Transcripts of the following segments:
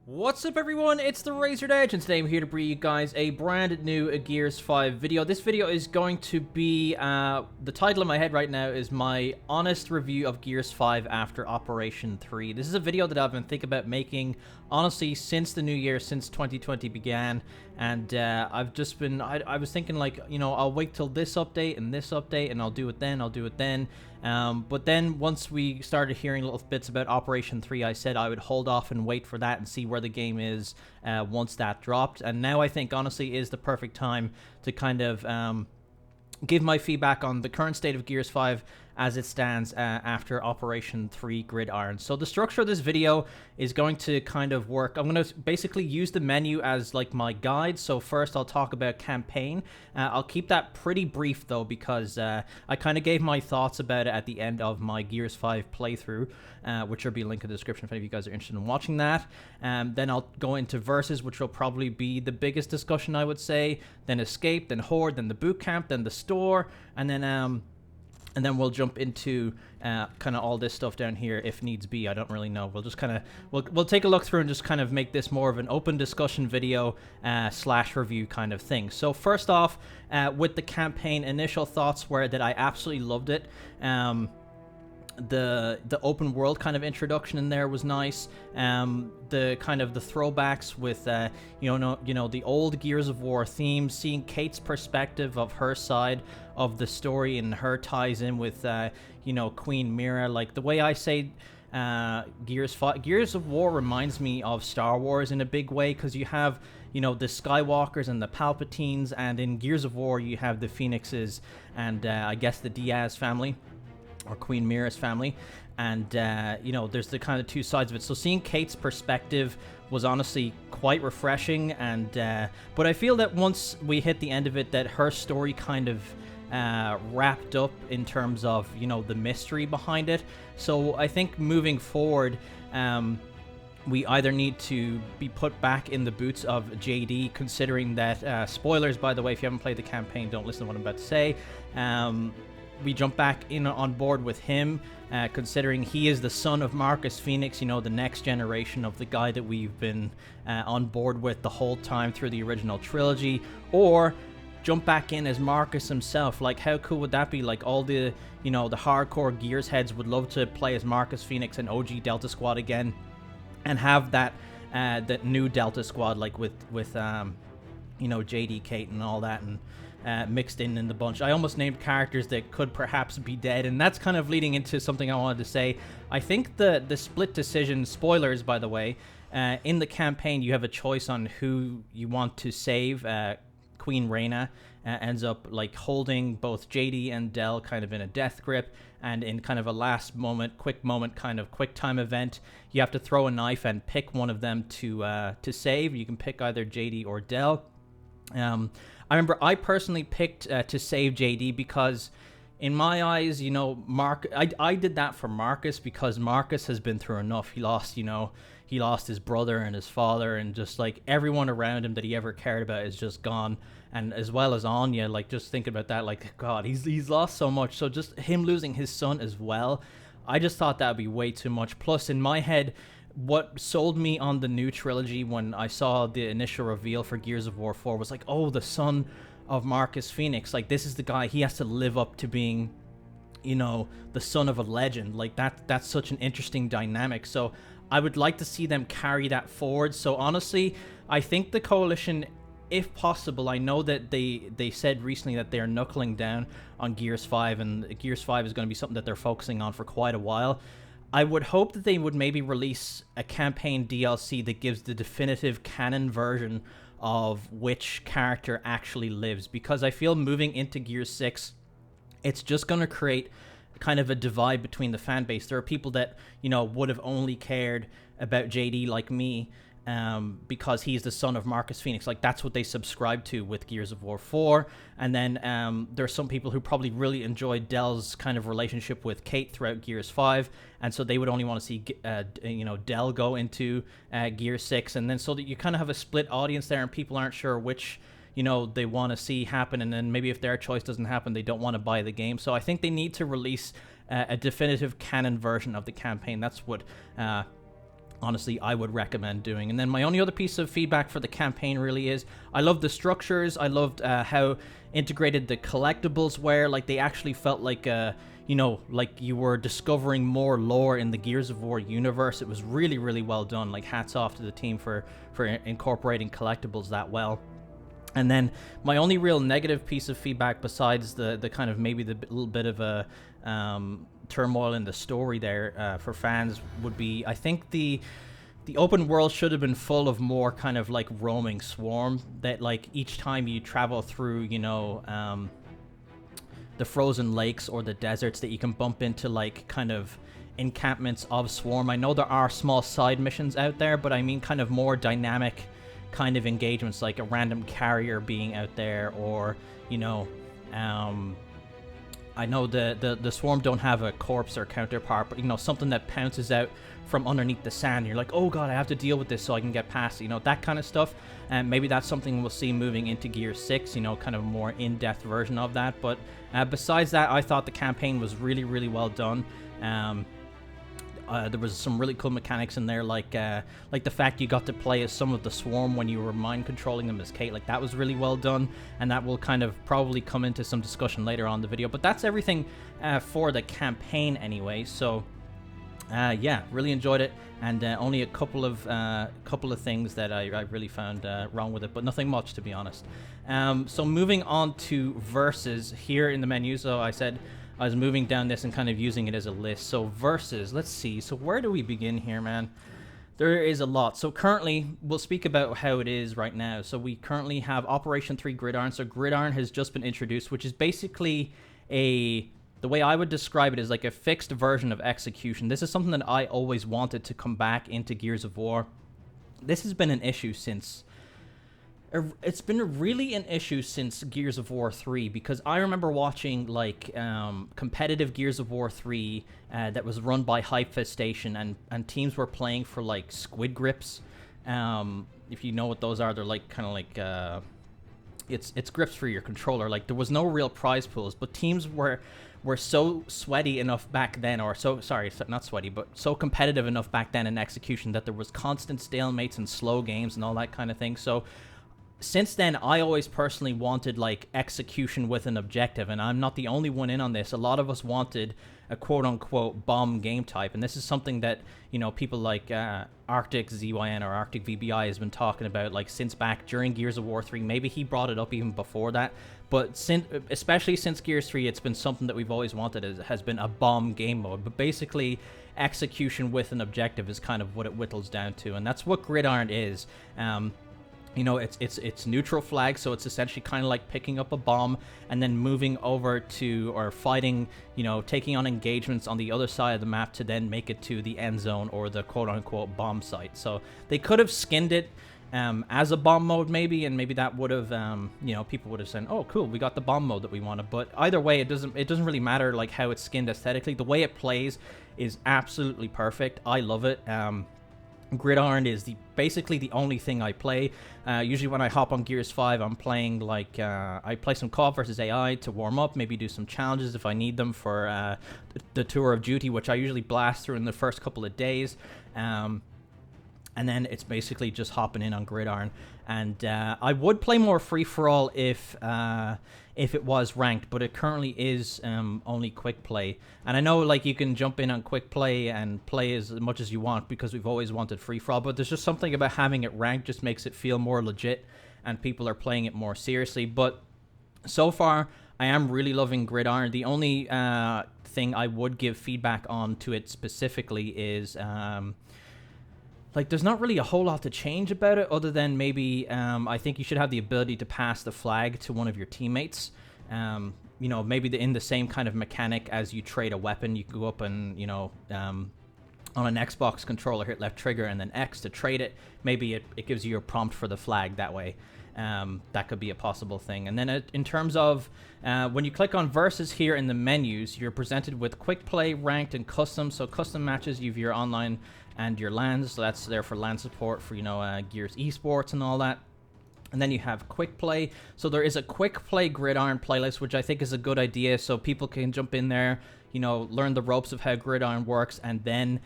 What's up everyone, it's TheRazoredEdge, and today I'm here to bring you guys a brand new Gears 5 video. This video is going to be, the title in my head right now is my honest review of Gears 5 after Operation 3. This is a video that I've been thinking about making, honestly, since the new year, since 2020 began, and I've just been, I was thinking like, you know, I'll wait till this update, and I'll do it then, but then once we started hearing little bits about Operation 3, I said I would hold off and wait for that and see where the game is once that dropped. And now I think, honestly, is the perfect time to kind of give my feedback on the current state of Gears 5 as it stands after Operation 3 Gridiron. So the structure of this video is going to kind of work. I'm going to basically use the menu as like my guide. So first I'll talk about campaign. I'll keep that pretty brief though, because I kind of gave my thoughts about it at the end of my Gears 5 playthrough, which will be linked in the description if any of you guys are interested in watching that. Then I'll go into versus, which will probably be the biggest discussion, I would say. Then escape, then horde, then the bootcamp, then the store, and then we'll jump into kind of all this stuff down here if needs be. I don't really know. We'll just kind of we'll take a look through and just kind of make this more of an open discussion video slash review kind of thing. So first off, with the campaign, initial thoughts were that I absolutely loved it. The open world kind of introduction in there was nice. The kind of the throwbacks with you know the old Gears of War theme, seeing Kate's perspective of her side of the story and her ties in with you know, Queen Mira. Like the way I say Gears of War reminds me of Star Wars in a big way, because you have, you know, the Skywalkers and the Palpatines, and in Gears of War you have the Phoenixes and I guess the Diaz family, or Queen Mira's family, and you know, there's the kind of two sides of it. So seeing Kate's perspective was honestly quite refreshing, and but I feel that once we hit the end of it, that her story kind of wrapped up in terms of, you know, the mystery behind it. So I think moving forward, we either need to be put back in the boots of JD, considering that spoilers, by the way, if you haven't played the campaign, don't listen to what I'm about to say. We jump back in on board with him, considering he is the son of Marcus Phoenix, you know, the next generation of the guy that we've been on board with the whole time through the original trilogy, or jump back in as Marcus himself. Like, how cool would that be? Like, all the, you know, the hardcore Gears heads would love to play as Marcus Phoenix and OG Delta Squad again, and have that that new Delta Squad, like with you know, JD, Kate, and all that, and mixed in the bunch. I almost named characters that could perhaps be dead, and that's kind of leading into something I wanted to say. I think the split decision, spoilers by the way, in the campaign you have a choice on who you want to save. Queen Reyna ends up like holding both JD and Del kind of in a death grip, and in kind of a last moment, quick time event, you have to throw a knife and pick one of them to save. You can pick either JD or Del. I remember I personally picked to save JD because, in my eyes, you know, I did that for Marcus because Marcus has been through enough. He lost, you know, he lost his brother and his father, and just like everyone around him that he ever cared about is just gone. And as well as Anya, like, just thinking about that, like, God, he's lost so much. So just him losing his son as well, I just thought that would be way too much. Plus, in my head, what sold me on the new trilogy when I saw the initial reveal for Gears of War 4 was like, oh, the son of Marcus Phoenix, like, this is the guy, he has to live up to being, you know, the son of a legend. Like, that's such an interesting dynamic. So I would like to see them carry that forward. So honestly, I think the Coalition, if possible, I know that they said recently that they're knuckling down on Gears 5, and Gears 5 is going to be something that they're focusing on for quite a while. I would hope that they would maybe release a campaign DLC that gives the definitive canon version of which character actually lives, because I feel moving into Gears 6, it's just going to create kind of a divide between the fan base. There are people that, you know, would have only cared about JD, like me, because he's the son of Marcus Phoenix. Like, that's what they subscribe to with Gears of War 4. And then there's some people who probably really enjoyed Del's kind of relationship with Kate throughout Gears 5, and so they would only want to see you know, Del go into Gear 6, and then so that you kind of have a split audience there, and people aren't sure which, you know, they want to see happen, and then maybe if their choice doesn't happen, they don't want to buy the game. So I think they need to release a definitive canon version of the campaign. That's what honestly, I would recommend doing. And then my only other piece of feedback for the campaign really is I love the structures. I loved how integrated the collectibles were. Like, they actually felt like like you were discovering more lore in the Gears of War universe. It was really, really well done. Like, hats off to the team for incorporating collectibles that well. And then my only real negative piece of feedback, besides the kind of maybe the little bit of a turmoil in the story there for fans, would be, I think the open world should have been full of more kind of like roaming swarm, that like each time you travel through, the frozen lakes or the deserts, that you can bump into like kind of encampments of swarm. I know there are small side missions out there, but I mean kind of more dynamic kind of engagements, like a random carrier being out there, or I know the swarm don't have a corpse or counterpart, but something that pounces out from underneath the sand. You're like, oh god, I have to deal with this so I can get past it, that kind of stuff. And maybe that's something we'll see moving into Gear 6, kind of a more in-depth version of that. But besides that, I thought the campaign was really, really well done. There was some really cool mechanics in there, like the fact you got to play as some of the swarm when you were mind controlling them as Kate. Like, that was really well done, and that will kind of probably come into some discussion later on in the video. But that's everything for the campaign anyway. So yeah, really enjoyed it, and only a couple of things that I really found wrong with it, but nothing much, to be honest. So moving on to versus here in the menu. So I said I was moving down this and kind of using it as a list. So versus, let's see. So where do we begin here, man? There is a lot. So currently, we'll speak about how it is right now. So we currently have Operation 3 Gridiron. So Gridiron has just been introduced, which is basically the way I would describe it is like a fixed version of Execution. This is something that I always wanted to come back into Gears of War. This has been an issue since... It's been really an issue since Gears of War 3, because I remember watching like competitive Gears of War 3 that was run by Hypefestation, and teams were playing for like squid grips. If you know what those are, they're like kind of like it's grips for your controller. Like, there was no real prize pools, but teams were so sweaty enough back then, or so not sweaty, but so competitive enough back then in Execution that there was constant stalemates and slow games and all that kind of thing. So since then, I always personally wanted like Execution with an objective, and I'm not the only one in on this. A lot of us wanted a quote-unquote bomb game type, and this is something that people like Arctic ZYN or Arctic VBI has been talking about like since back during Gears of War 3. Maybe he brought it up even before that, but especially since Gears 3, it's been something that we've always wanted. Has been a bomb game mode, but basically Execution with an objective is kind of what it whittles down to, and that's what Gridiron is. It's neutral flag, so it's essentially kind of like picking up a bomb and then moving over to, or fighting, taking on engagements on the other side of the map to then make it to the end zone or the quote-unquote bomb site. So they could have skinned it as a bomb mode maybe, and maybe that would have, people would have said, oh cool, we got the bomb mode that we wanted. But either way, it doesn't really matter like how it's skinned aesthetically. The way it plays is absolutely perfect. I love it. Gridiron is basically the only thing I play. Usually when I hop on Gears 5, I'm playing like I play some co-op versus AI to warm up, maybe do some challenges if I need them for the tour of duty, which I usually blast through in the first couple of days. And then it's basically just hopping in on Gridiron. And I would play more free-for-all if it was ranked, but it currently is only quick play. And I know like you can jump in on quick play and play as much as you want, because we've always wanted free-for-all, but there's just something about having it ranked just makes it feel more legit, and people are playing it more seriously. But so far, I am really loving Gridiron. The only thing I would give feedback on to it specifically is... like, there's not really a whole lot to change about it, other than maybe I think you should have the ability to pass the flag to one of your teammates. Maybe in the same kind of mechanic as you trade a weapon, you could go up and, on an Xbox controller, hit left trigger and then X to trade it. Maybe it gives you a prompt for the flag that way. That could be a possible thing. And then in terms of when you click on versus here in the menus, you're presented with quick play, ranked, and custom. So custom matches, you have your online and your LANs, so that's there for LAN support for Gears esports and all that. And then you have quick play. So there is a quick play Gridiron playlist, which I think is a good idea, so people can jump in there, you know, learn the ropes of how Gridiron works and then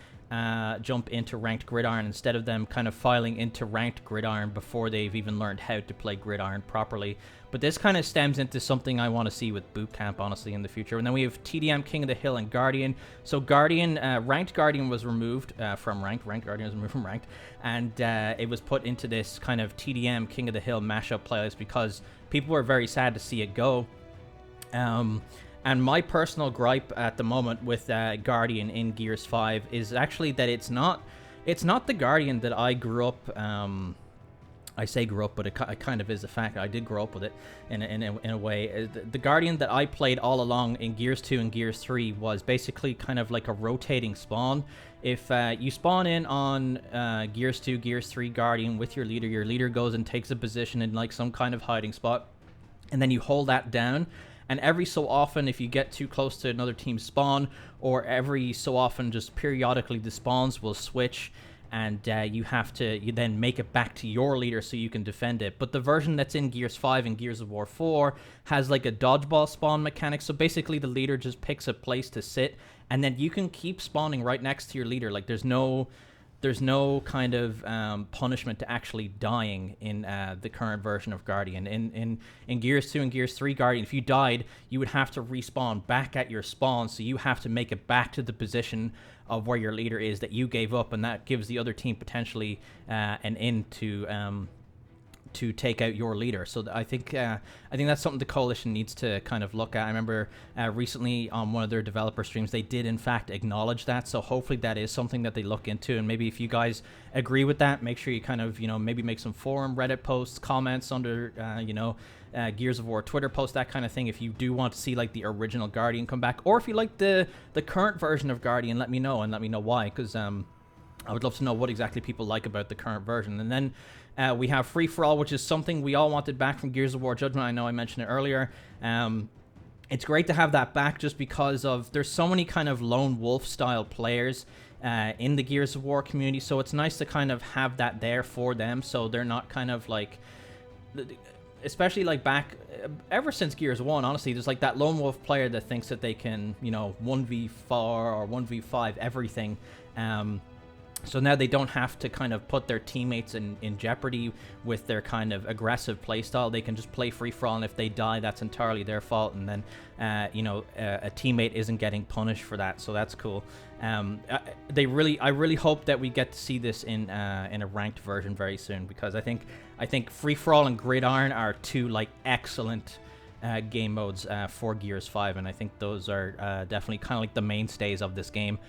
jump into ranked Gridiron, instead of them kind of filing into ranked Gridiron before they've even learned how to play Gridiron properly. But this kind of stems into something I want to see with Bootcamp, honestly, in the future. And then we have TDM, King of the Hill, and Guardian. So Guardian, ranked Guardian was removed from ranked. Ranked Guardian was removed from ranked. And it was put into this kind of TDM, King of the Hill mashup playlist because people were very sad to see it go. And my personal gripe at the moment with Guardian in Gears 5 is actually that it's not the Guardian that I grew up. I say grew up, but it kind of is a fact. I did grow up with it in a way. The Guardian that I played all along in Gears 2 and Gears 3 was basically kind of like a rotating spawn. If you spawn in on Gears 2, Gears 3 Guardian with your leader goes and takes a position in like some kind of hiding spot, and then you hold that down. And every so often, if you get too close to another team's spawn, or every so often just periodically the spawns will switch, and you then make it back to your leader so you can defend it. But the version that's in Gears 5 and Gears of War 4 has like a dodgeball spawn mechanic. So basically the leader just picks a place to sit, and then you can keep spawning right next to your leader. Like there's no kind of punishment to actually dying in the current version of Guardian. In Gears 2 and Gears 3 Guardian, if you died, you would have to respawn back at your spawn, so you have to make it back to the position of where your leader is that you gave up, and that gives the other team potentially an in to take out your leader. So I think that's something the Coalition needs to kind of look at. I remember recently on one of their developer streams, they did in fact acknowledge that. So hopefully that is something that they look into. And maybe if you guys agree with that, make sure you kind of, you know, maybe make some forum, Reddit posts, comments under, Gears of War Twitter posts, that kind of thing. If you do want to see like the original Guardian come back, or if you like the current version of Guardian, let me know, and let me know why, because I would love to know what exactly people like about the current version. And then we have Free For All, which is something we all wanted back from Gears of War Judgment. I know I mentioned it earlier. It's great to have that back just because of there's so many kind of lone wolf style players in the Gears of War community. So it's nice to kind of have that there for them, so they're not kind of like, especially like back ever since Gears 1, honestly, there's like that lone wolf player that thinks that they can, you know, 1v4 or 1v5 everything. So now they don't have to kind of put their teammates in jeopardy with their kind of aggressive playstyle. They can just play free-for-all, and if they die, that's entirely their fault. And then, a teammate isn't getting punished for that. So that's cool. I really hope that we get to see this in a ranked version very soon, because I think free-for-all and Gridiron are two like excellent game modes for Gears 5, and I think those are definitely kind of like the mainstays of this game.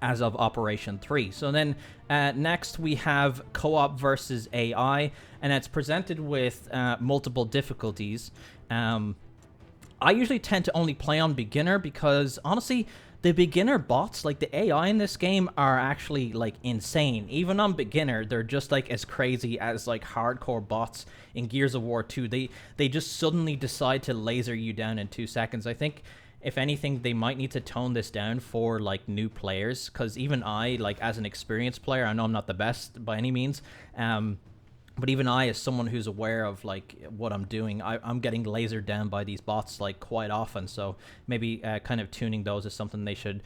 As of Operation 3. So then next we have co-op versus AI, and it's presented with multiple difficulties. I usually tend to only play on beginner because honestly the beginner bots, like the AI in this game, are actually like insane. Even on beginner, they're just like as crazy as like hardcore bots in Gears of War 2. They just suddenly decide to laser you down in 2 seconds. I think if anything, they might need to tone this down for like new players, because even I, like as an experienced player, I know I'm not the best by any means, but even I, as someone who's aware of like what I'm doing, I'm getting lasered down by these bots like quite often. So maybe kind of tuning those is something they should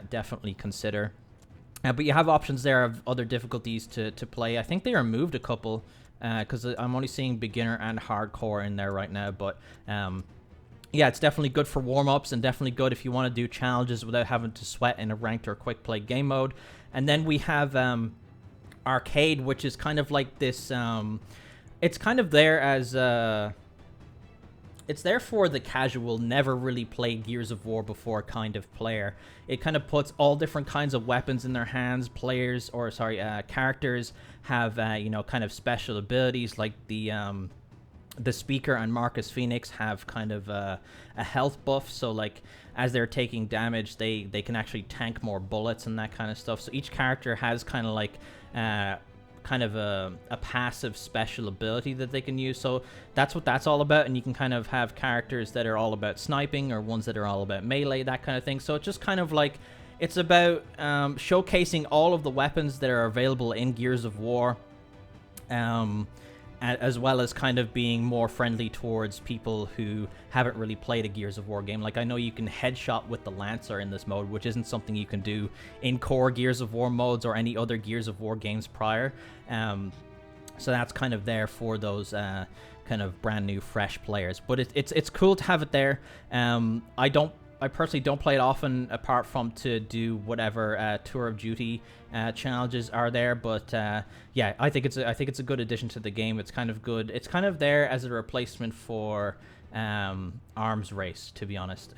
definitely consider. But you have options there of other difficulties to play. I think they removed a couple because I'm only seeing beginner and hardcore in there right now, but yeah, it's definitely good for warm-ups, and definitely good if you want to do challenges without having to sweat in a ranked or quick play game mode. And then we have arcade, which is kind of like this, it's kind of there as it's there for the casual, never really played Gears of War before kind of player. It kind of puts all different kinds of weapons in their hands. Characters have kind of special abilities, like the Speaker and Marcus Phoenix have kind of a health buff, so like as they're taking damage, they can actually tank more bullets and that kind of stuff. So each character has kind of like a passive special ability that they can use. So that's what that's all about, and you can kind of have characters that are all about sniping, or ones that are all about melee, that kind of thing. So it's just kind of like, it's about showcasing all of the weapons that are available in Gears of War, as well as kind of being more friendly towards people who haven't really played a Gears of War game. Like, I know you can headshot with the Lancer in this mode, which isn't something you can do in core Gears of War modes or any other Gears of War games prior. So that's kind of there for those kind of brand new, fresh players. But it's cool to have it there. I personally don't play it often, apart from to do whatever Tour of Duty challenges are there. But yeah, I think it's a good addition to the game. It's kind of good. It's kind of there as a replacement for Arms Race, to be honest.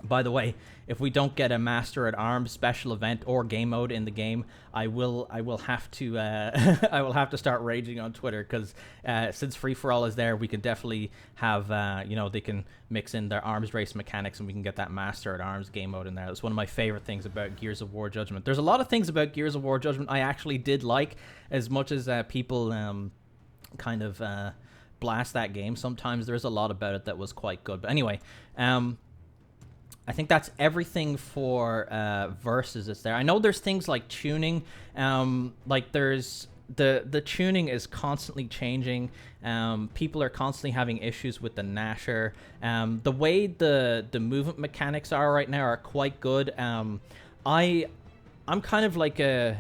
By the way, if we don't get a Master at Arms special event or game mode in the game, I will have to I will have to start raging on Twitter, because since Free for All is there, we can definitely have they can mix in their Arms Race mechanics, and we can get that Master at Arms game mode in there. That's one of my favorite things about Gears of War Judgment. There's a lot of things about Gears of War Judgment I actually did like, as much as people kind of blast that game sometimes. There's a lot about it that was quite good. But anyway, I think that's everything for Versus that's there. I know there's things like tuning. Like, there's the tuning is constantly changing. People are constantly having issues with the Gnasher. The way the movement mechanics are right now are quite good. I'm kind of like I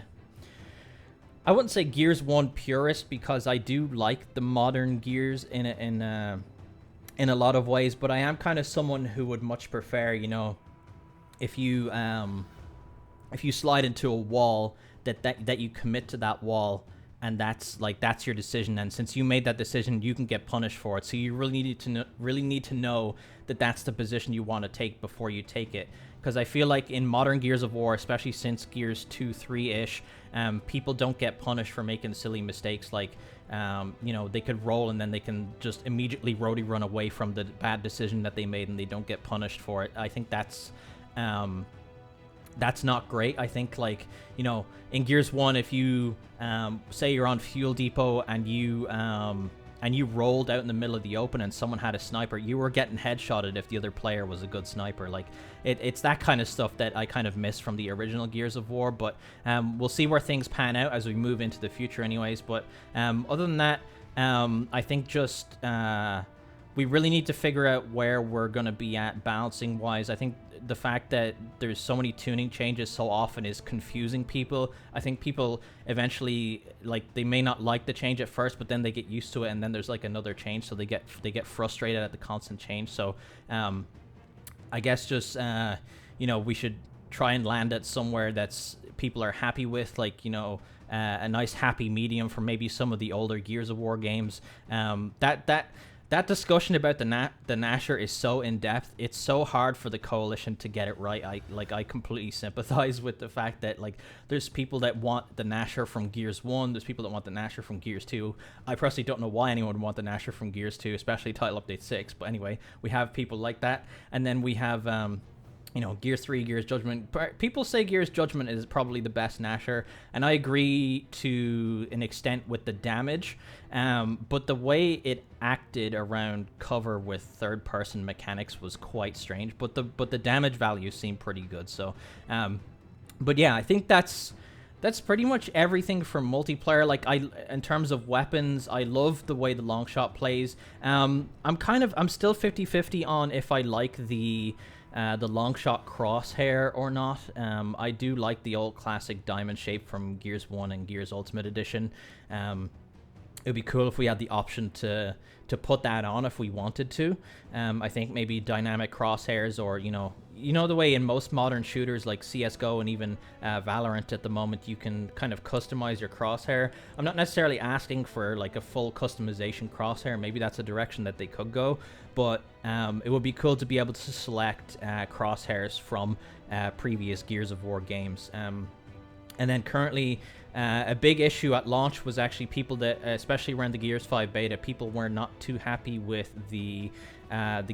wouldn't say Gears 1 purist, because I do like the modern Gears in a lot of ways, but I am kind of someone who would much prefer, if you slide into a wall, that you commit to that wall, and that's your decision, and since you made that decision, you can get punished for it. So you really need to know that that's the position you want to take before you take it. Because I feel like in modern Gears of War, especially since Gears 2, 3-ish, people don't get punished for making silly mistakes. Like, they could roll and then they can just immediately roadie run away from the bad decision that they made, and they don't get punished for it. I think that's not great. I think, like, in Gears 1, if you say you're on Fuel Depot and you rolled out in the middle of the open and someone had a sniper, you were getting headshotted if the other player was a good sniper. Like, it's that kind of stuff that I kind of miss from the original Gears of War. But we'll see where things pan out as we move into the future anyways. But other than that, I think just we really need to figure out where we're going to be at balancing wise. I think the fact that there's so many tuning changes so often is confusing people. I think people eventually, like, they may not like the change at first, but then they get used to it, and then there's like another change, so they get frustrated at the constant change. So I guess just we should try and land at somewhere that's people are happy with, like, a nice happy medium for maybe some of the older Gears of War games. That discussion about the Gnasher is so in-depth. It's so hard for the Coalition to get it right. I completely sympathize with the fact that, like, there's people that want the Gnasher from Gears 1. There's people that want the Gnasher from Gears 2. I personally don't know why anyone would want the Gnasher from Gears 2, especially Title Update 6. But anyway, we have people like that. And then we have Gears 3, Gears Judgment. People say Gears Judgment is probably the best Gnasher, and I agree to an extent with the damage. But the way it acted around cover with third-person mechanics was quite strange. But the damage value seemed pretty good. So, but yeah, I think that's pretty much everything for multiplayer. Like, in terms of weapons, I love the way the Longshot plays. I'm still 50-50 on if I like the Longshot crosshair or not. I do like the old classic diamond shape from Gears 1 and Gears Ultimate Edition. It would be cool if we had the option to put that on if we wanted to. I think maybe dynamic crosshairs, or the way in most modern shooters like CSGO and even Valorant at the moment, you can kind of customize your crosshair. I'm not necessarily asking for like a full customization crosshair. Maybe that's a direction that they could go, but it would be cool to be able to select crosshairs from previous Gears of War games. And then currently, a big issue at launch was actually people that, especially around the Gears 5 beta, people were not too happy with the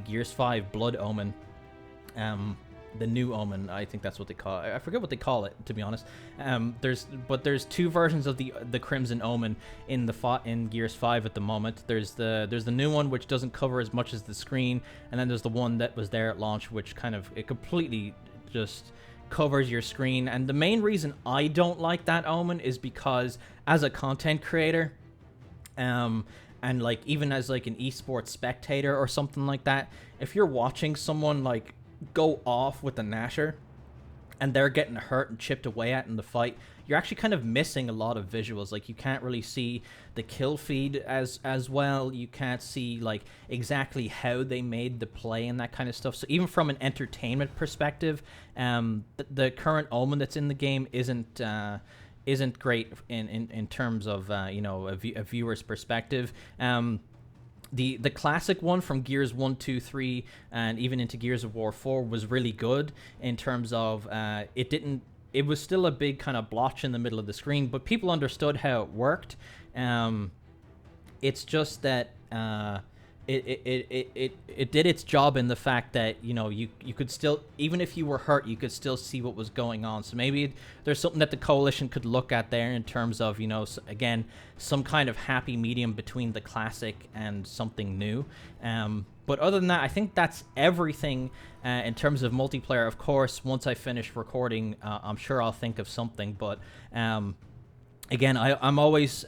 Gears 5 Blood Omen. The new Omen, I think that's what they call it. I forget what they call it, to be honest. There's two versions of the Crimson Omen in Gears 5 at the moment. There's the new one, which doesn't cover as much as the screen, and then there's the one that was there at launch, which it completely just covers your screen. And the main reason I don't like that Omen is because, as a content creator, And like even as like an esports spectator or something like that, if you're watching someone like go off with the Nasher and they're getting hurt and chipped away at in the fight, you're actually kind of missing a lot of visuals. Like you can't really see the kill feed as well. You can't see like exactly how they made the play and that kind of stuff. So even from an entertainment perspective, the current Omen that's in the game isn't great in terms of a viewer's perspective. The classic one from Gears 1, 2, 3, and even into Gears of War 4 was really good in terms of it was still a big kind of blotch in the middle of the screen, but people understood how it worked. It's just that it did its job in the fact that you could still, even if you were hurt, you could still see what was going on. So maybe there's something that the coalition could look at there in terms of again, some kind of happy medium between the classic and something new. But other than that, I think that's everything in terms of multiplayer. Of course, once I finish recording, I'm sure I'll think of something. But again, I'm always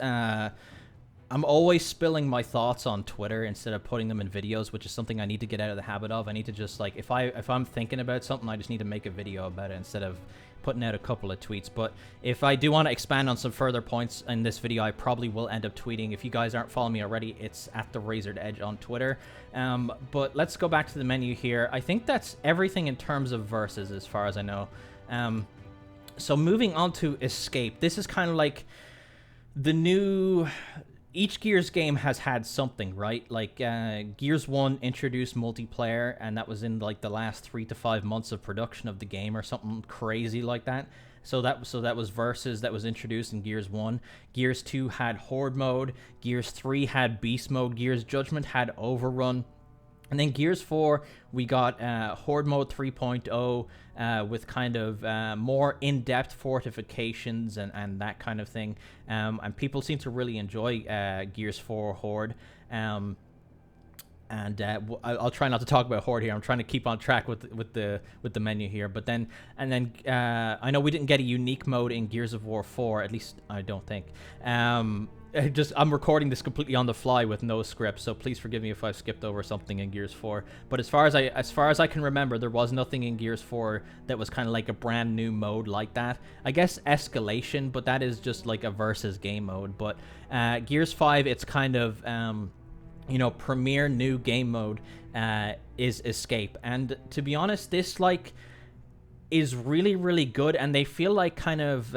spilling my thoughts on Twitter instead of putting them in videos, which is something I need to get out of the habit of. I need to just like, if I'm thinking about something, I just need to make a video about it instead of putting out a couple of tweets. But if I do want to expand on some further points in this video, I probably will end up tweeting. If you guys aren't following me already, it's at TheRazoredEdge on Twitter. But let's go back to the menu here. I think that's everything in terms of versus, as far as I know. So moving on to Escape. This is kind of like the new... Each Gears game has had something, right? Like Gears 1 introduced multiplayer, and that was in like the last 3 to 5 months of production of the game or something crazy like that. So that was Versus that was introduced in Gears 1. Gears 2 had Horde mode. Gears 3 had Beast mode. Gears Judgment had Overrun. And then Gears 4, we got Horde mode 3.0 with kind of more in-depth fortifications and that kind of thing. And people seem to really enjoy Gears 4 Horde. And I'll try not to talk about Horde here. I'm trying to keep on track with the menu here. But then I know we didn't get a unique mode in Gears of War 4. At least I don't think. I'm recording this completely on the fly with no script, so please forgive me if I've skipped over something in Gears 4. But as far as I can remember, there was nothing in Gears 4 that was kind of like a brand new mode like that. I guess Escalation, but that is just like a versus game mode. But Gears 5, it's kind of premier new game mode is Escape, and to be honest, this like is really, really good, and they feel like kind of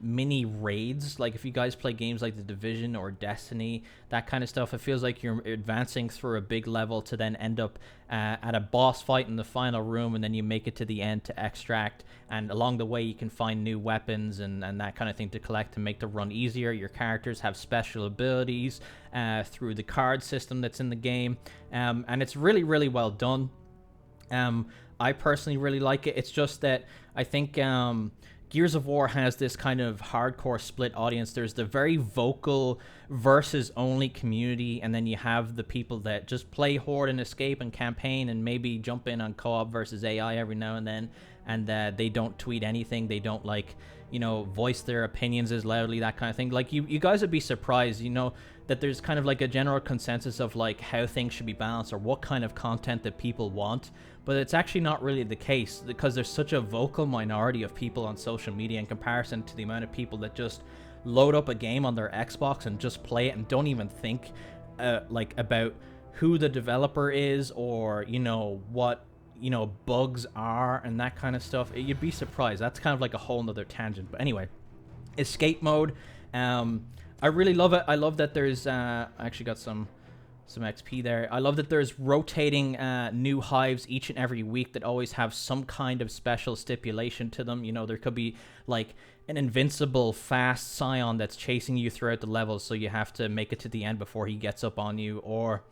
mini raids. Like if you guys play games like The Division or Destiny, that kind of stuff, it feels like you're advancing through a big level to then end up at a boss fight in the final room, and then you make it to the end to extract, and along the way you can find new weapons and that kind of thing to collect to make the run easier. Your characters have special abilities through the card system that's in the game, and it's really, really well done. I personally really like it. It's just that I think Gears of War has this kind of hardcore split audience. There's the very vocal versus only community, and then you have the people that just play Horde and Escape and campaign and maybe jump in on co-op versus AI every now and then, and they don't tweet anything. They don't like voice their opinions as loudly, that kind of thing. Like you guys would be surprised, that there's kind of like a general consensus of like how things should be balanced or what kind of content that people want, but it's actually not really the case, because there's such a vocal minority of people on social media in comparison to the amount of people that just load up a game on their Xbox and just play it and don't even think like about who the developer is or what bugs are and that kind of stuff. You'd be surprised. That's kind of like a whole nother tangent. But anyway, Escape mode, I really love it. I love that there's I actually got some XP there. I love that there's rotating new hives each and every week that always have some kind of special stipulation to them. There could be like an invincible fast scion that's chasing you throughout the levels, so you have to make it to the end before he gets up on you, or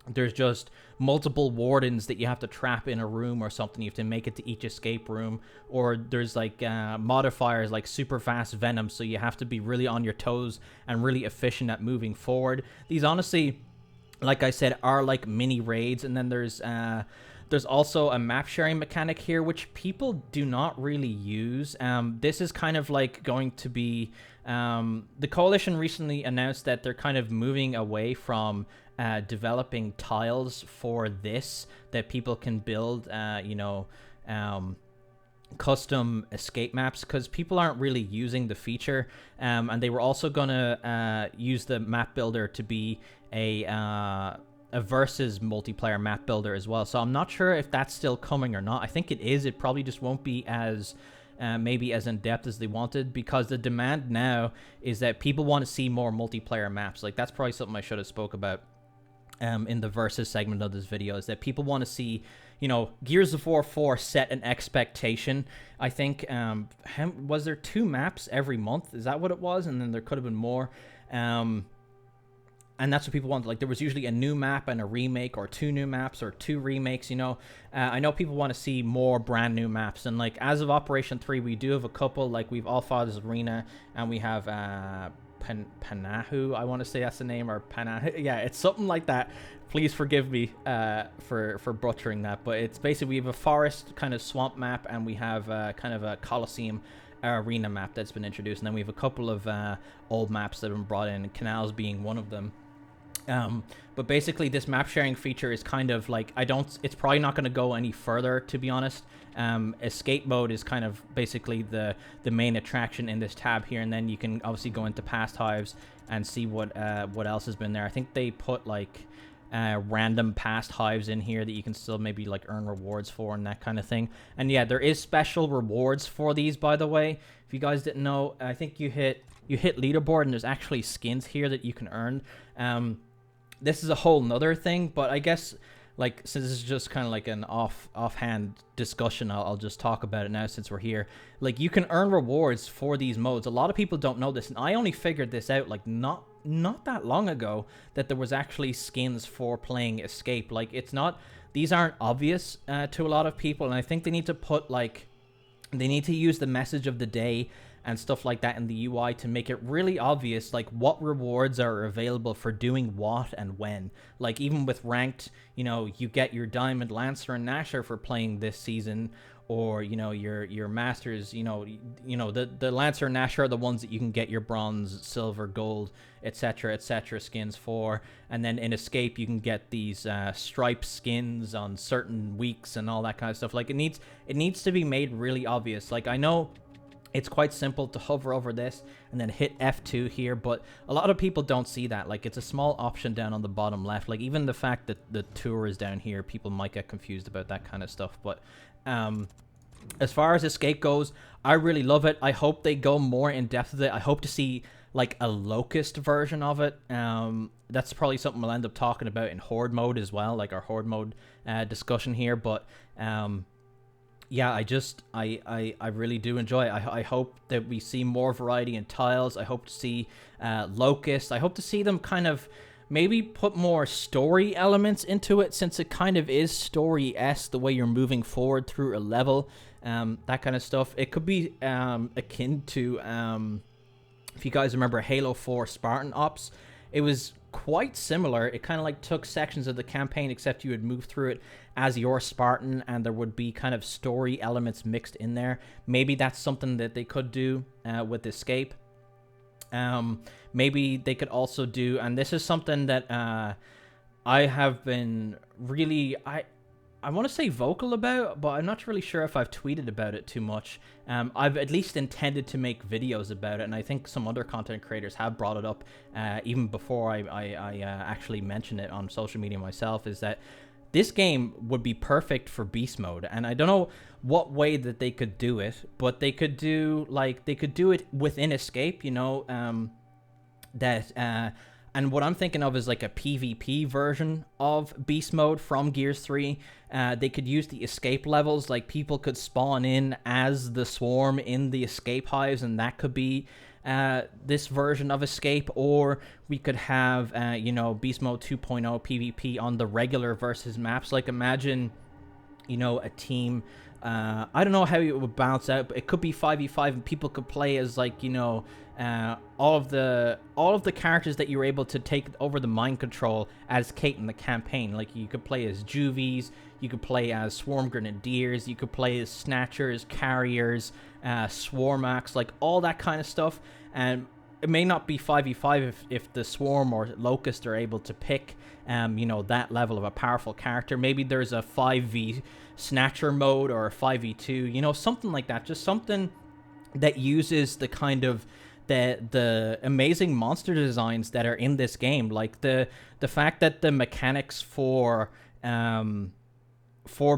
there's just multiple wardens that you have to trap in a room or something. You have to make it to each escape room. Or there's like modifiers like super fast venom, so you have to be really on your toes and really efficient at moving forward. These honestly, like I said, are like mini raids. And then there's There's also a map sharing mechanic here, which people do not really use. This is kind of like going to be... the Coalition recently announced that they're kind of moving away from developing tiles for this, that people can build, custom escape maps, because people aren't really using the feature. And they were also going to use the map builder to be a versus multiplayer map builder as well. So I'm not sure if that's still coming or not. I think it is. It probably just won't be as maybe as in depth as they wanted, because the demand now is that people want to see more multiplayer maps. Like, that's probably something I should have spoke about in the versus segment of this video, is that people want to see, you know, Gears of War 4 set an expectation. I think was there 2 maps every month? Is that what it was? And then there could have been more. And that's what people want. Like, there was usually a new map and a remake, or 2 new maps or 2 remakes, you know. I know people want to see more brand new maps. And, like, as of Operation 3, we do have a couple. Like, we've All Fathers Arena, and we have Panahu, I want to say that's the name, or Panahu. Yeah, it's something like that. Please forgive me for butchering that. But it's basically, we have a forest kind of swamp map, and we have kind of a Coliseum arena map that's been introduced. And then we have a couple of old maps that have been brought in, Canals being one of them. But basically, this map sharing feature is kind of like, it's probably not going to go any further, to be honest. Escape mode is kind of basically the main attraction in this tab here, and then you can obviously go into past hives and see what else has been there. I think they put like random past hives in here that you can still maybe like earn rewards for and that kind of thing. And yeah, there is special rewards for these, by the way. If you guys didn't know, I think you hit leaderboard, and there's actually skins here that you can earn. This is a whole nother thing, but I guess, like, since this is just kind of like an offhand discussion, I'll just talk about it now since we're here. Like, you can earn rewards for these modes. A lot of people don't know this, and I only figured this out like not that long ago, that there was actually skins for playing Escape. Like, these aren't obvious to a lot of people, and I think they need to put, like, they need to use the message of the day and stuff like that in the UI to make it really obvious, like, what rewards are available for doing what and when. Like, even with ranked, you know, you get your Diamond, Lancer, and Nasher for playing this season, or, you know, your Masters, you know, the Lancer and Nasher are the ones that you can get your Bronze, Silver, Gold, etc., skins for. And then in Escape, you can get these striped skins on certain weeks and all that kind of stuff. Like, it needs to be made really obvious. Like, I know it's quite simple to hover over this and then hit F2 here, but a lot of people don't see that. Like, it's a small option down on the bottom left. Like, even the fact that the tour is down here, people might get confused about that kind of stuff. But as far as Escape goes, I really love it. I hope they go more in depth with it. I hope to see like a Locust version of it. That's probably something we'll end up talking about in Horde mode as well, like our Horde mode discussion here. But yeah, I really do enjoy it. I hope that we see more variety in tiles. I hope to see Locust. I hope to see them kind of maybe put more story elements into it, since it kind of is story-esque, the way you're moving forward through a level, that kind of stuff. It could be akin to, if you guys remember Halo 4 Spartan Ops, it was quite similar. It kind of like took sections of the campaign, except you would move through it as your Spartan, and there would be kind of story elements mixed in there. Maybe that's something that they could do with Escape. Maybe they could also do, and this is something that I have been really, I want to say vocal about, but I'm not really sure if I've tweeted about it too much. I've at least intended to make videos about it, and I think some other content creators have brought it up even before I actually mentioned it on social media myself, is that this game would be perfect for beast mode. And I don't know what way that they could do it, but they could do it within Escape, you know, and what I'm thinking of is like a PvP version of beast mode from Gears 3. They could use the escape levels, like people could spawn in as the swarm in the escape hives, and that could be this version of Escape. Or we could have, you know, Beast Mode 2.0 PvP on the regular versus maps. Like, imagine, you know, a team I don't know how it would bounce out, but it could be 5v5 and people could play as like, you know, all of the characters that you were able to take over the mind control as Kate in the campaign. Like you could play as Juvies, you could play as Swarm Grenadiers, you could play as Snatchers, Carriers, Swarmax, like all that kind of stuff. And it may not be 5v5 if the Swarm or Locust are able to pick, you know, that level of a powerful character. Maybe there's a 5v Snatcher mode or a 5v2, you know, something like that. Just something that uses the kind of the amazing monster designs that are in this game. Like the fact that the mechanics for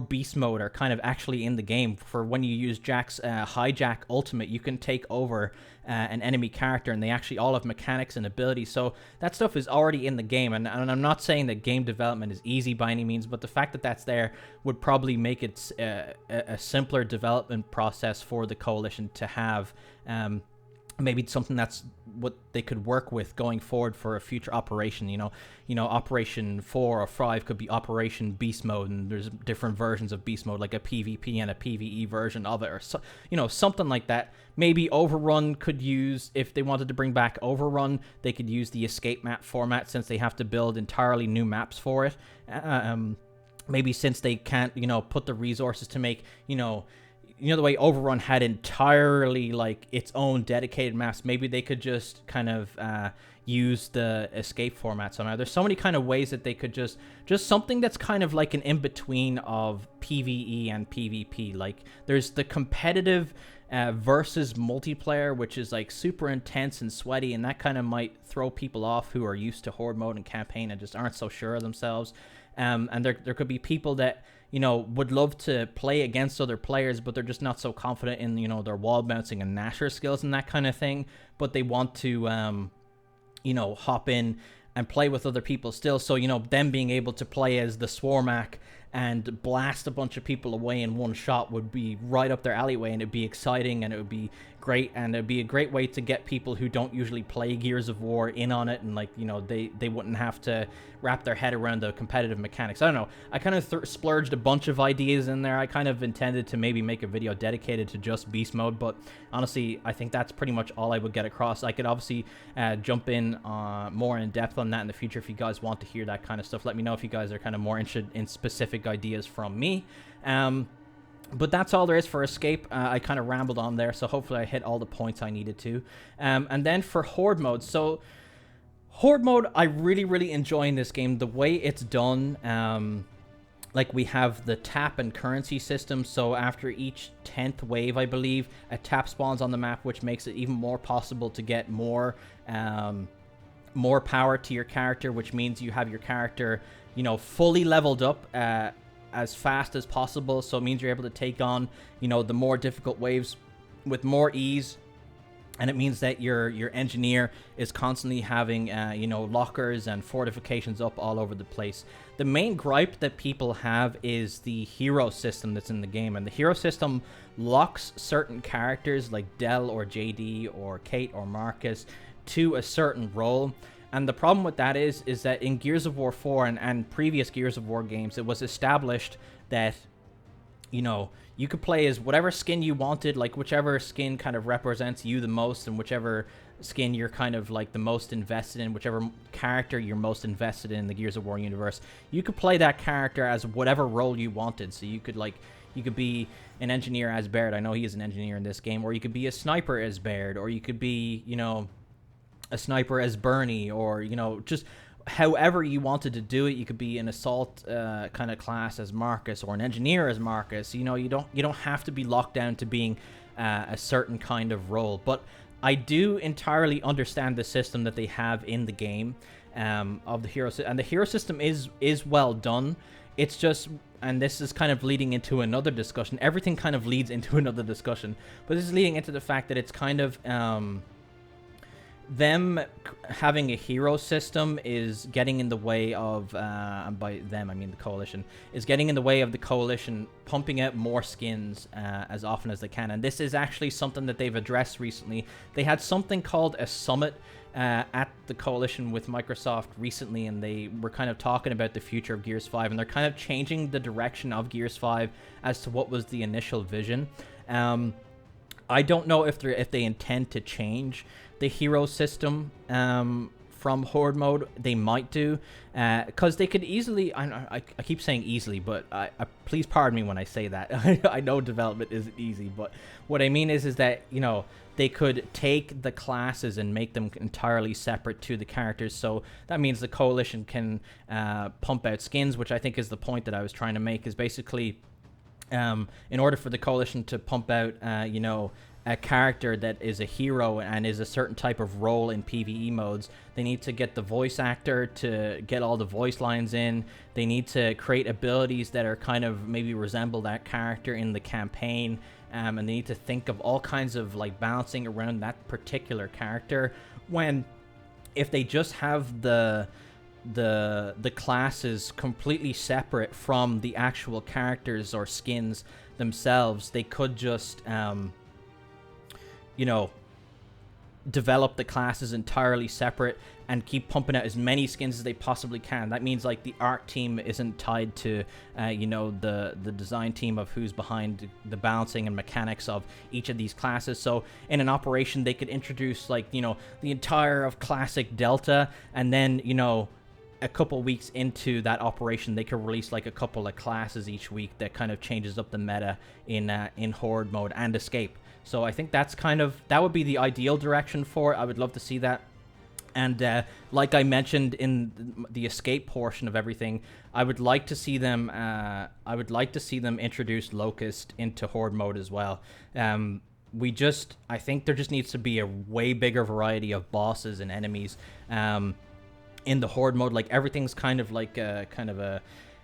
beast mode are kind of actually in the game. For when you use Jack's hijack ultimate, you can take over an enemy character, and they actually all have mechanics and abilities. So that stuff is already in the game, and I'm not saying that game development is easy by any means, but the fact that that's there would probably make it a simpler development process for the Coalition to have. Maybe it's something that's what they could work with going forward for a future operation. You know, Operation 4 or 5 could be Operation Beast Mode, and there's different versions of Beast Mode, like a PvP and a PvE version of it, or so, you know, something like that. Maybe Overrun could use, if they wanted to bring back Overrun, they could use the escape map format, since they have to build entirely new maps for it. Maybe since they can't, you know, put the resources to make, you know, the way Overrun had entirely like its own dedicated maps, maybe they could just kind of use the escape format somehow. There's so many kind of ways that they could just something that's kind of like an in-between of PvE and PvP. Like there's the competitive versus multiplayer, which is like super intense and sweaty, and that kind of might throw people off who are used to Horde mode and campaign and just aren't so sure of themselves. And there could be people that, you know, would love to play against other players, but they're just not so confident in, you know, their wall bouncing and Nasher skills and that kind of thing. But they want to, you know, hop in and play with other people still. So, you know, them being able to play as the Swarmac and blast a bunch of people away in one shot would be right up their alleyway, and it'd be exciting, and it would be great, and it'd be a great way to get people who don't usually play Gears of War in on it, and like, you know, they wouldn't have to wrap their head around the competitive mechanics. I don't know, I kind of splurged a bunch of ideas in there. I kind of intended to maybe make a video dedicated to just beast mode, but honestly I think that's pretty much all I would get across. I could obviously jump in more in depth on that in the future. If you guys want to hear that kind of stuff, let me know if you guys are kind of more interested in specific ideas from me. But that's all there is for Escape. I kind of rambled on there, so hopefully I hit all the points I needed to. And then for Horde mode. So Horde mode, I really enjoy in this game. The way it's done, like we have the tap and currency system. So after each 10th wave, I believe, a tap spawns on the map, which makes it even more possible to get more power to your character, which means you have your character, you know, fully leveled up as fast as possible. So it means you're able to take on, you know, the more difficult waves with more ease, and it means that your engineer is constantly having you know, lockers and fortifications up all over the place. The main gripe that people have is the hero system that's in the game, and the hero system locks certain characters like Dell or JD or Kate or Marcus to a certain role. And the problem with that is that in Gears of War 4 and previous Gears of War games, it was established that, you know, you could play as whatever skin you wanted, like whichever skin kind of represents you the most, and whichever skin you're kind of like the most invested in, whichever character you're most invested in the Gears of War universe, you could play that character as whatever role you wanted. So you could be an engineer as Baird. I know he is an engineer in this game. Or you could be a sniper as Baird, or you could be, you know, a sniper as Bernie, or, you know, just however you wanted to do it. You could be an assault kind of class as Marcus, or an engineer as Marcus. You know, you don't have to be locked down to being a certain kind of role. But I do entirely understand the system that they have in the game of the hero system, and the hero system is well done. It's just, and this is kind of leading into another discussion. Everything kind of leads into another discussion, but this is leading into the fact that it's kind of them having a hero system is getting in the way of, and by them I mean the coalition, is getting in the way of the coalition pumping out more skins as often as they can. And this is actually something that they've addressed recently. They had something called a summit at the coalition with Microsoft recently, and they were kind of talking about the future of Gears 5, and they're kind of changing the direction of Gears 5 as to what was the initial vision. I don't know if they intend to change the hero system from Horde mode. They might do, because they could easily, I keep saying easily, but please pardon me when I say that. I know development isn't easy, but what I mean is that, you know, they could take the classes and make them entirely separate to the characters. So that means the coalition can pump out skins, which I think is the point that I was trying to make, is basically in order for the coalition to pump out, you know, a character that is a hero and is a certain type of role in PvE modes, they need to get the voice actor to get all the voice lines in. They need to create abilities that are kind of maybe resemble that character in the campaign, and they need to think of all kinds of like balancing around that particular character. When if they just have the classes completely separate from the actual characters or skins themselves, they could just you know, develop the classes entirely separate and keep pumping out as many skins as they possibly can. That means like the art team isn't tied to you know, the design team of who's behind the balancing and mechanics of each of these classes. So in an operation they could introduce like, you know, the entire of classic Delta, and then, you know, a couple weeks into that operation they could release like a couple of classes each week that kind of changes up the meta in Horde mode and Escape. So I think that's kind of, that would be the ideal direction for it. I would love to see that. And like I mentioned in the Escape portion of everything, I would like to see them introduce Locust into Horde mode as well. I think there just needs to be a way bigger variety of bosses and enemies in the Horde mode. Like everything's kind of like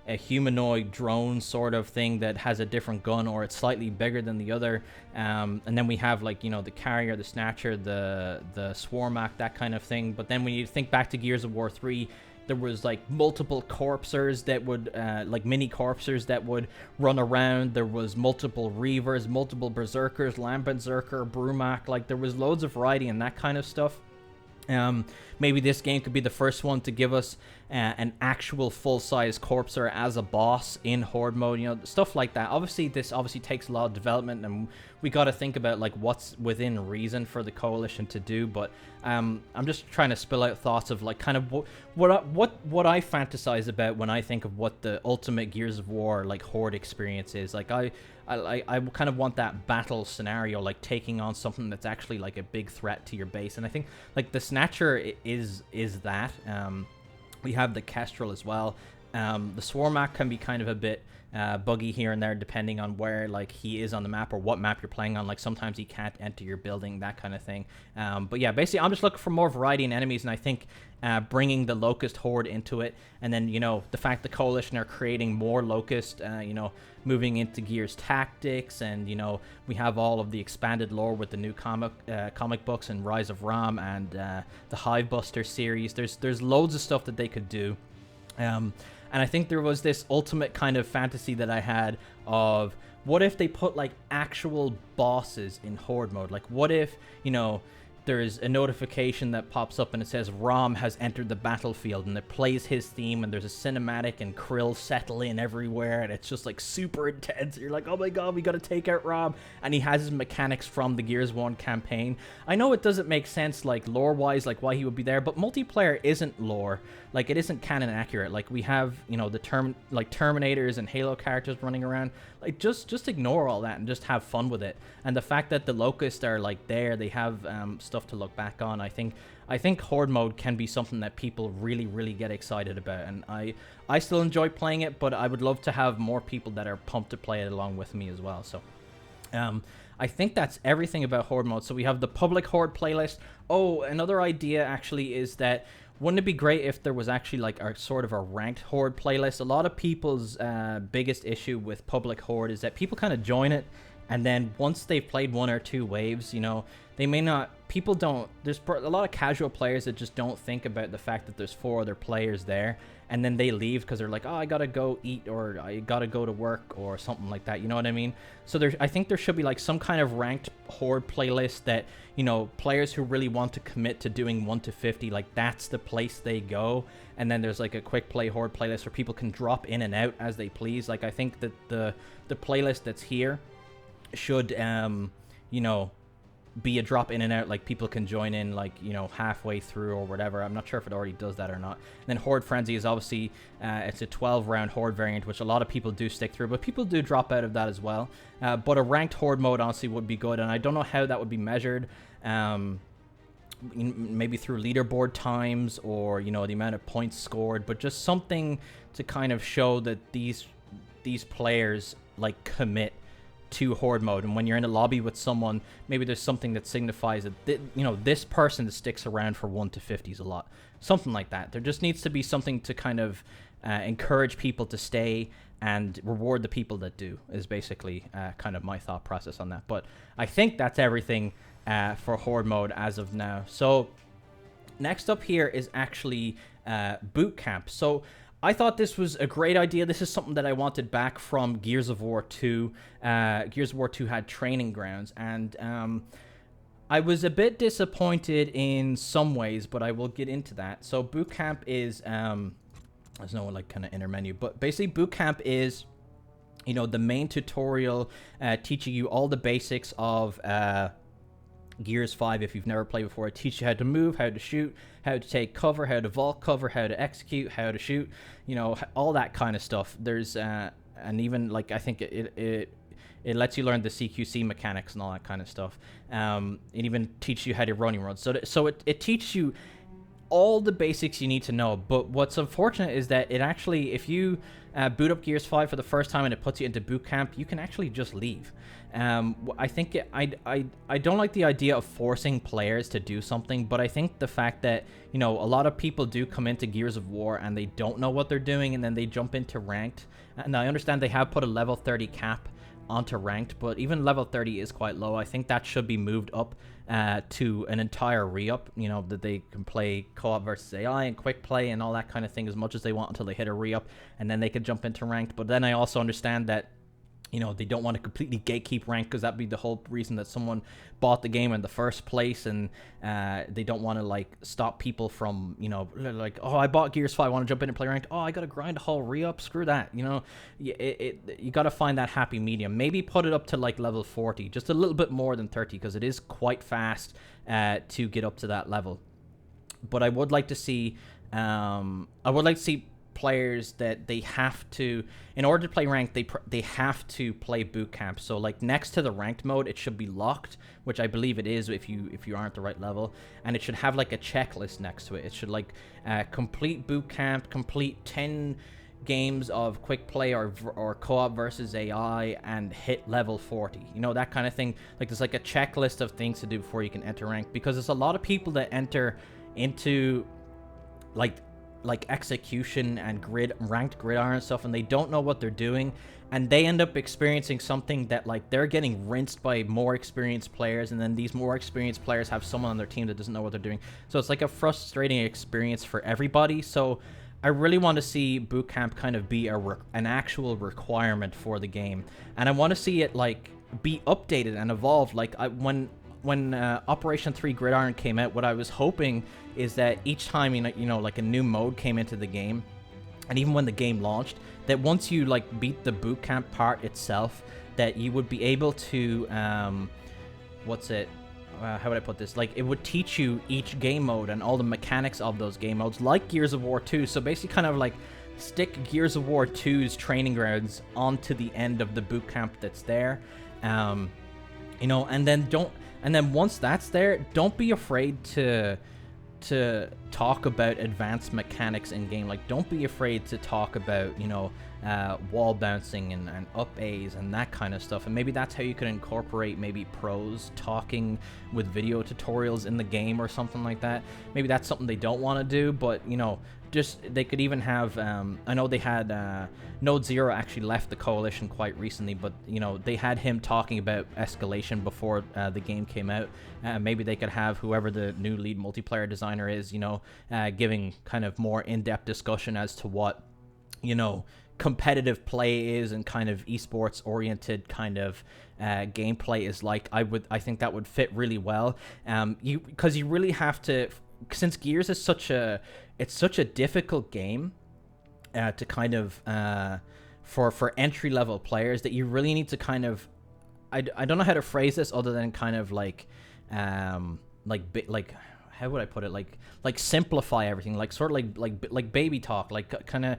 a humanoid drone sort of thing that has a different gun, or it's slightly bigger than the other, and then we have like, you know, the carrier, the snatcher, the swarmak, that kind of thing. But then when you think back to Gears of War 3, there was like multiple corpsers that would like mini corpsers that would run around. There was multiple reavers, multiple berserkers, land berserker, brumak. Like there was loads of variety and that kind of stuff. Maybe this game could be the first one to give us an actual full-size corpser as a boss in Horde mode, you know, stuff like that. Obviously, this takes a lot of development, and we got to think about like what's within reason for the coalition to do. But I'm just trying to spill out thoughts of like kind of what I fantasize about when I think of what the ultimate Gears of War like Horde experience is. Like I kind of want that battle scenario, like taking on something that's actually like a big threat to your base. And I think like the Snatcher is that. We have the Kestrel as well. The Swarmak can be kind of a bit buggy here and there depending on where like he is on the map or what map you're playing on. Like sometimes he can't enter your building, that kind of thing. But yeah, basically I'm just looking for more variety in enemies, and I think bringing the Locust Horde into it, and then, you know, the fact the Coalition are creating more Locust, you know, moving into Gears Tactics, and, you know, we have all of the expanded lore with the new comic books and Rise of Ram and the Hivebuster series. There's loads of stuff that they could do. And I think there was this ultimate kind of fantasy that I had of, what if they put like actual bosses in Horde mode? Like what if, you know, there's a notification that pops up and it says Rom has entered the battlefield, and it plays his theme, and there's a cinematic and krill settle in everywhere, and it's just like super intense. You're like, oh my god, we gotta take out Rom, and he has his mechanics from the Gears 1 campaign. I know it doesn't make sense like lore wise, like why he would be there, but multiplayer isn't lore. Like it isn't canon accurate. Like we have, you know, the Terminators and Halo characters running around. Like just ignore all that and just have fun with it. And the fact that the Locusts are like there, they have stuff to look back on. I think Horde mode can be something that people really get excited about, and I still enjoy playing it, but I would love to have more people that are pumped to play it along with me as well. So I think that's everything about Horde mode. So we have the public Horde playlist. Oh, another idea actually is that, wouldn't it be great if there was actually like a sort of a ranked Horde playlist? A lot of people's biggest issue with public Horde is that people kind of join it, and then once they've played one or two waves, you know, they may not people don't, there's a lot of casual players that just don't think about the fact that there's 4 other players there, and then they leave because they're like, oh, I gotta go eat, or I gotta go to work, or something like that, you know what I mean? So I think there should be like some kind of ranked Horde playlist that, you know, players who really want to commit to doing 1 to 50, like that's the place they go. And then there's like a quick play Horde playlist where people can drop in and out as they please. Like I think that the playlist that's here should you know, be a drop in and out, like people can join in like, you know, halfway through or whatever. I'm not sure if it already does that or not. And then Horde Frenzy is obviously it's a 12 round Horde variant, which a lot of people do stick through, but people do drop out of that as well. But a ranked Horde mode honestly would be good, and I don't know how that would be measured. Maybe through leaderboard times, or, you know, the amount of points scored, but just something to kind of show that these players like commit to Horde mode. And when you're in a lobby with someone, maybe there's something that signifies that you know, this person sticks around for 1 to 50s a lot, something like that. There just needs to be something to kind of encourage people to stay and reward the people that do, is basically kind of my thought process on that. But I think that's everything for Horde mode as of now. So next up here is actually Bootcamp. So I thought this was a great idea. This is something that I wanted back from Gears of War 2. Gears of War 2 had training grounds, and I was a bit disappointed in some ways, but I will get into that. So Bootcamp is, there's no like kind of inner menu, but basically Bootcamp is, you know, the main tutorial teaching you all the basics of Gears 5. If you've never played before, it teaches you how to move, how to shoot, how to take cover, how to vault cover, how to execute, how to shoot, you know, all that kind of stuff. There's and even like I think it lets you learn the CQC mechanics and all that kind of stuff. It even teaches you how to running runs. So it teaches you all the basics you need to know. But what's unfortunate is that it actually, if you boot up Gears 5 for the first time and it puts you into boot camp, you can actually just leave. I think I don't like the idea of forcing players to do something, but I think the fact that, you know, a lot of people do come into Gears of War and they don't know what they're doing, and then they jump into ranked. And I understand they have put a level 30 cap onto ranked, but even level 30 is quite low. I think that should be moved up to an entire re-up, you know, that they can play co-op versus AI and quick play and all that kind of thing as much as they want until they hit a re-up, and then they could jump into ranked. But then I also understand that, you know, they don't want to completely gatekeep rank, because that'd be the whole reason that someone bought the game in the first place, and they don't want to like stop people from, you know, like, oh, I bought Gears 5, I want to jump in and play ranked. Oh, I gotta grind a whole re-up. Screw that, you know. You gotta find that happy medium. Maybe put it up to like level 40, just a little bit more than 30, because it is quite fast to get up to that level. But I would like to see, players that they have to, in order to play ranked, they have to play boot camp. So like next to the ranked mode, it should be locked, which I believe it is if you aren't the right level, and it should have like a checklist next to it. It should like complete boot camp, complete 10 games of quick play or co-op versus AI, and hit level 40, you know, that kind of thing. Like there's like a checklist of things to do before you can enter ranked, because there's a lot of people that enter into like execution and ranked gridiron and stuff, and they don't know what they're doing, and they end up experiencing something that like they're getting rinsed by more experienced players, and then these more experienced players have someone on their team that doesn't know what they're doing. So it's like a frustrating experience for everybody. So I really want to see Bootcamp kind of be an actual requirement for the game, and I want to see it like be updated and evolved. Like when Operation 3 Gridiron came out, what I was hoping is that each time, you know, like a new mode came into the game, and even when the game launched, that once you like beat the boot camp part itself, that you would be able to, how would I put this? Like it would teach you each game mode and all the mechanics of those game modes, like Gears of War 2. So basically kind of like stick Gears of War 2's training grounds onto the end of the boot camp that's there, you know, and then once that's there, don't be afraid to talk about advanced mechanics in game. Like, don't be afraid to talk about, you know, wall bouncing and up A's and that kind of stuff. And maybe that's how you could incorporate maybe pros talking with video tutorials in the game or something like that. Maybe that's something they don't want to do, but, you know, just they could even have I know they had Node Zero actually left the coalition quite recently, but you know, they had him talking about escalation before the game came out. Maybe they could have whoever the new lead multiplayer designer is, you know, giving kind of more in-depth discussion as to what, you know, competitive play is and kind of esports oriented kind of gameplay is like. I think that would fit really well, because you really have to, since Gears is such a difficult game to kind of for entry level players, that you really need to kind of, I don't know how to phrase this other than kind of like how would I put it, like simplify everything, like sort of like baby talk, like kind of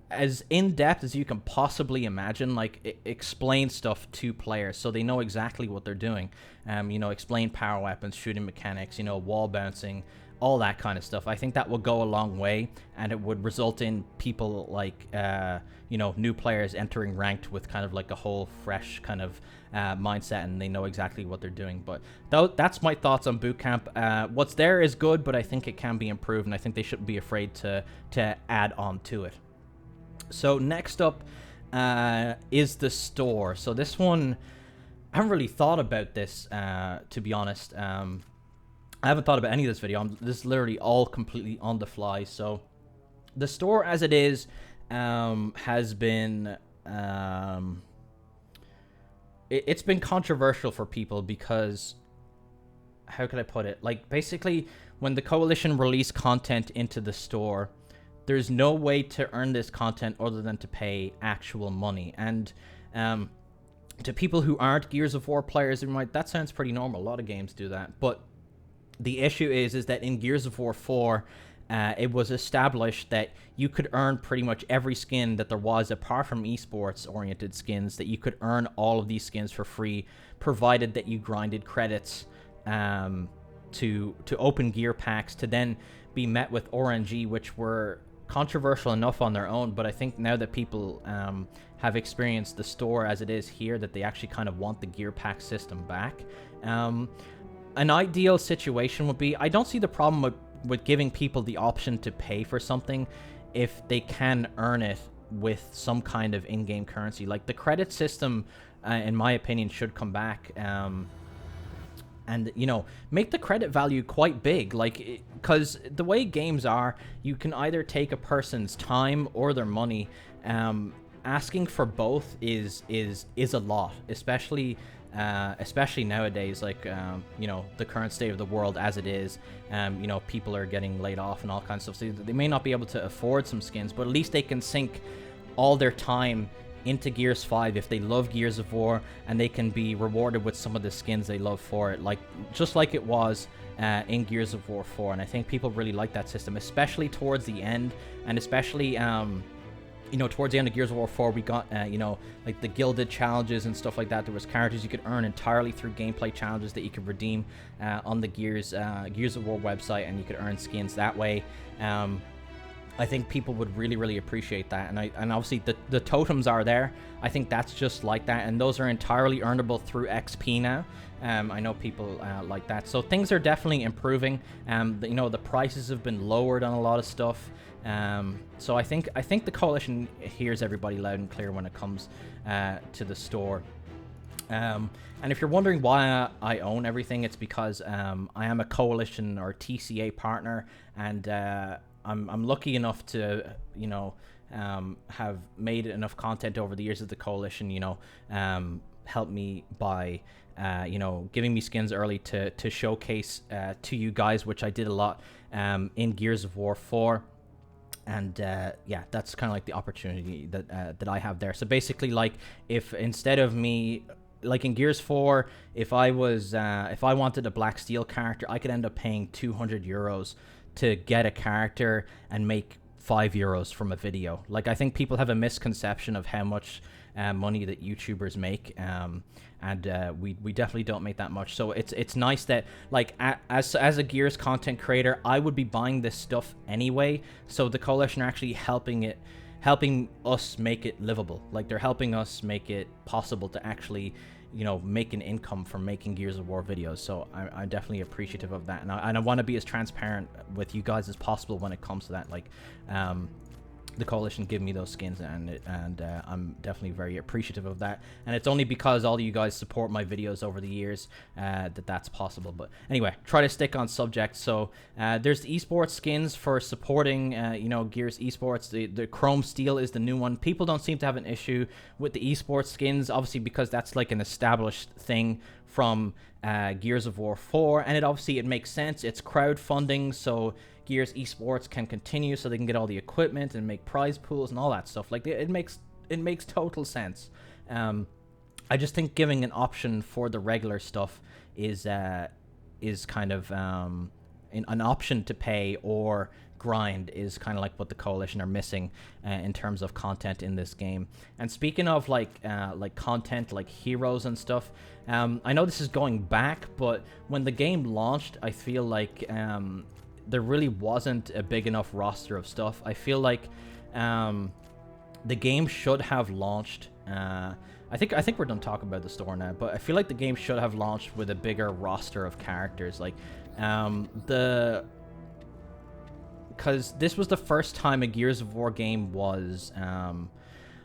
as in-depth as you can possibly imagine, like explain stuff to players so they know exactly what they're doing. You know, explain power weapons, shooting mechanics, you know, wall bouncing, all that kind of stuff. I think that will go a long way, and it would result in people like, you know, new players entering ranked with kind of like a whole fresh kind of mindset, and they know exactly what they're doing. But that's my thoughts on Bootcamp. What's there is good, but I think it can be improved, and I think they shouldn't be afraid to add on to it. So next up is the store. So this one, I haven't really thought about this, to be honest. I haven't thought about any of this video. This is literally all completely on the fly. So the store as it is has been... it's been controversial for people because... How could I put it? Like, basically, when the Coalition released content into the store, there's no way to earn this content other than to pay actual money. And to people who aren't Gears of War players, that sounds pretty normal. A lot of games do that. But the issue is that in Gears of War 4, it was established that you could earn pretty much every skin that there was, apart from esports-oriented skins, that you could earn all of these skins for free, provided that you grinded credits to open gear packs, to then be met with RNG, which were controversial enough on their own. But I think now that people have experienced the store as it is here, that they actually kind of want the gear pack system back. An ideal situation would be, I don't see the problem with giving people the option to pay for something if they can earn it with some kind of in-game currency. Like, the credit system, in my opinion, should come back, and, you know, make the credit value quite big. Like, because the way games are, you can either take a person's time or their money. Asking for both is a lot, especially nowadays, like, you know, the current state of the world as it is. You know, people are getting laid off and all kinds of stuff, so they may not be able to afford some skins, but at least they can sink all their time into Gears 5 if they love Gears of War, and they can be rewarded with some of the skins they love for it, like just like it was in Gears of War 4. And I think people really like that system, especially towards the end, and especially you know, towards the end of Gears of War 4, we got, you know, like the gilded challenges and stuff like that. There was characters you could earn entirely through gameplay challenges that you could redeem on the Gears of War website, and you could earn skins that way. I think people would really, really appreciate that. And obviously the totems are there. I think that's just like that, and those are entirely earnable through XP now. I know people like that. So things are definitely improving. You know, the prices have been lowered on a lot of stuff. So I think the Coalition hears everybody loud and clear when it comes to the store. And if you're wondering why I own everything, it's because I am a Coalition or TCA partner, and I'm lucky enough to, you know, have made enough content over the years of the Coalition, you know, help me by, you know, giving me skins early to showcase to you guys, which I did a lot in Gears of War 4. And yeah, that's kind of like the opportunity that I have there. So basically, like, if instead of me, like in Gears 4, if I wanted a Black Steel character, I could end up paying 200 euros to get a character and make 5 euros from a video. Like, I think people have a misconception of how much money that YouTubers make. And we definitely don't make that much. So it's nice that, like, as a Gears content creator, I would be buying this stuff anyway. So the Coalition are actually helping us make it livable. Like, they're helping us make it possible to actually, you know, make an income from making Gears of War videos. So I'm definitely appreciative of that, and I want to be as transparent with you guys as possible when it comes to that. Like, the Coalition give me those skins, and I'm definitely very appreciative of that. And it's only because all of you guys support my videos over the years that's possible. But anyway, try to stick on subject. So there's the esports skins for supporting you know, Gears esports. The Chrome Steel is the new one. People don't seem to have an issue with the esports skins, obviously, because that's like an established thing from Gears of War 4, and it makes sense. It's crowdfunding, so Gears esports can continue, so they can get all the equipment and make prize pools and all that stuff. Like, it makes total sense. I just think giving an option for the regular stuff is kind of an option to pay or grind is kind of like what the Coalition are missing in terms of content in this game. And speaking of like content, like heroes and stuff, I know this is going back, but when the game launched, I feel like there really wasn't a big enough roster of stuff. I feel like the game should have launched. I think we're done talking about the store now, but I feel like the game should have launched with a bigger roster of characters. Like, because this was the first time a Gears of War game was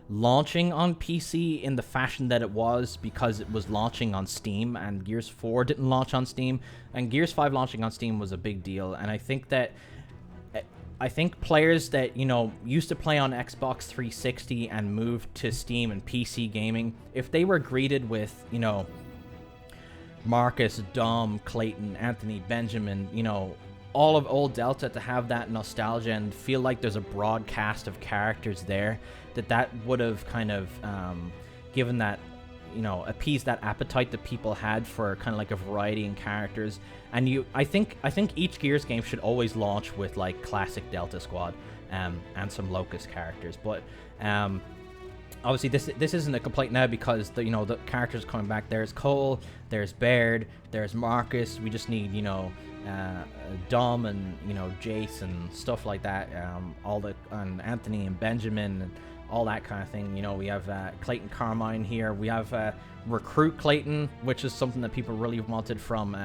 launching on PC in the fashion that it was, because it was launching on Steam, and Gears 4 didn't launch on Steam, and Gears 5 launching on Steam was a big deal. And I think players that, you know, used to play on Xbox 360 and moved to Steam and PC gaming, if they were greeted with, you know, Marcus, Dom, Clayton, Anthony, Benjamin, you know, all of old Delta, to have that nostalgia and feel like there's a broad cast of characters there, that would have kind of given that, you know, appeased that appetite that people had for kind of like a variety in characters. And I think each Gears game should always launch with like classic Delta Squad and some Locust characters. But obviously this isn't a complaint now, because the characters coming back. There's Cole, there's Baird, there's Marcus. We just need, you know, Dom and, you know, Jace and stuff like that. And Anthony and Benjamin and all that kind of thing. You know, we have Clayton Carmine here. We have Recruit Clayton, which is something that people really wanted from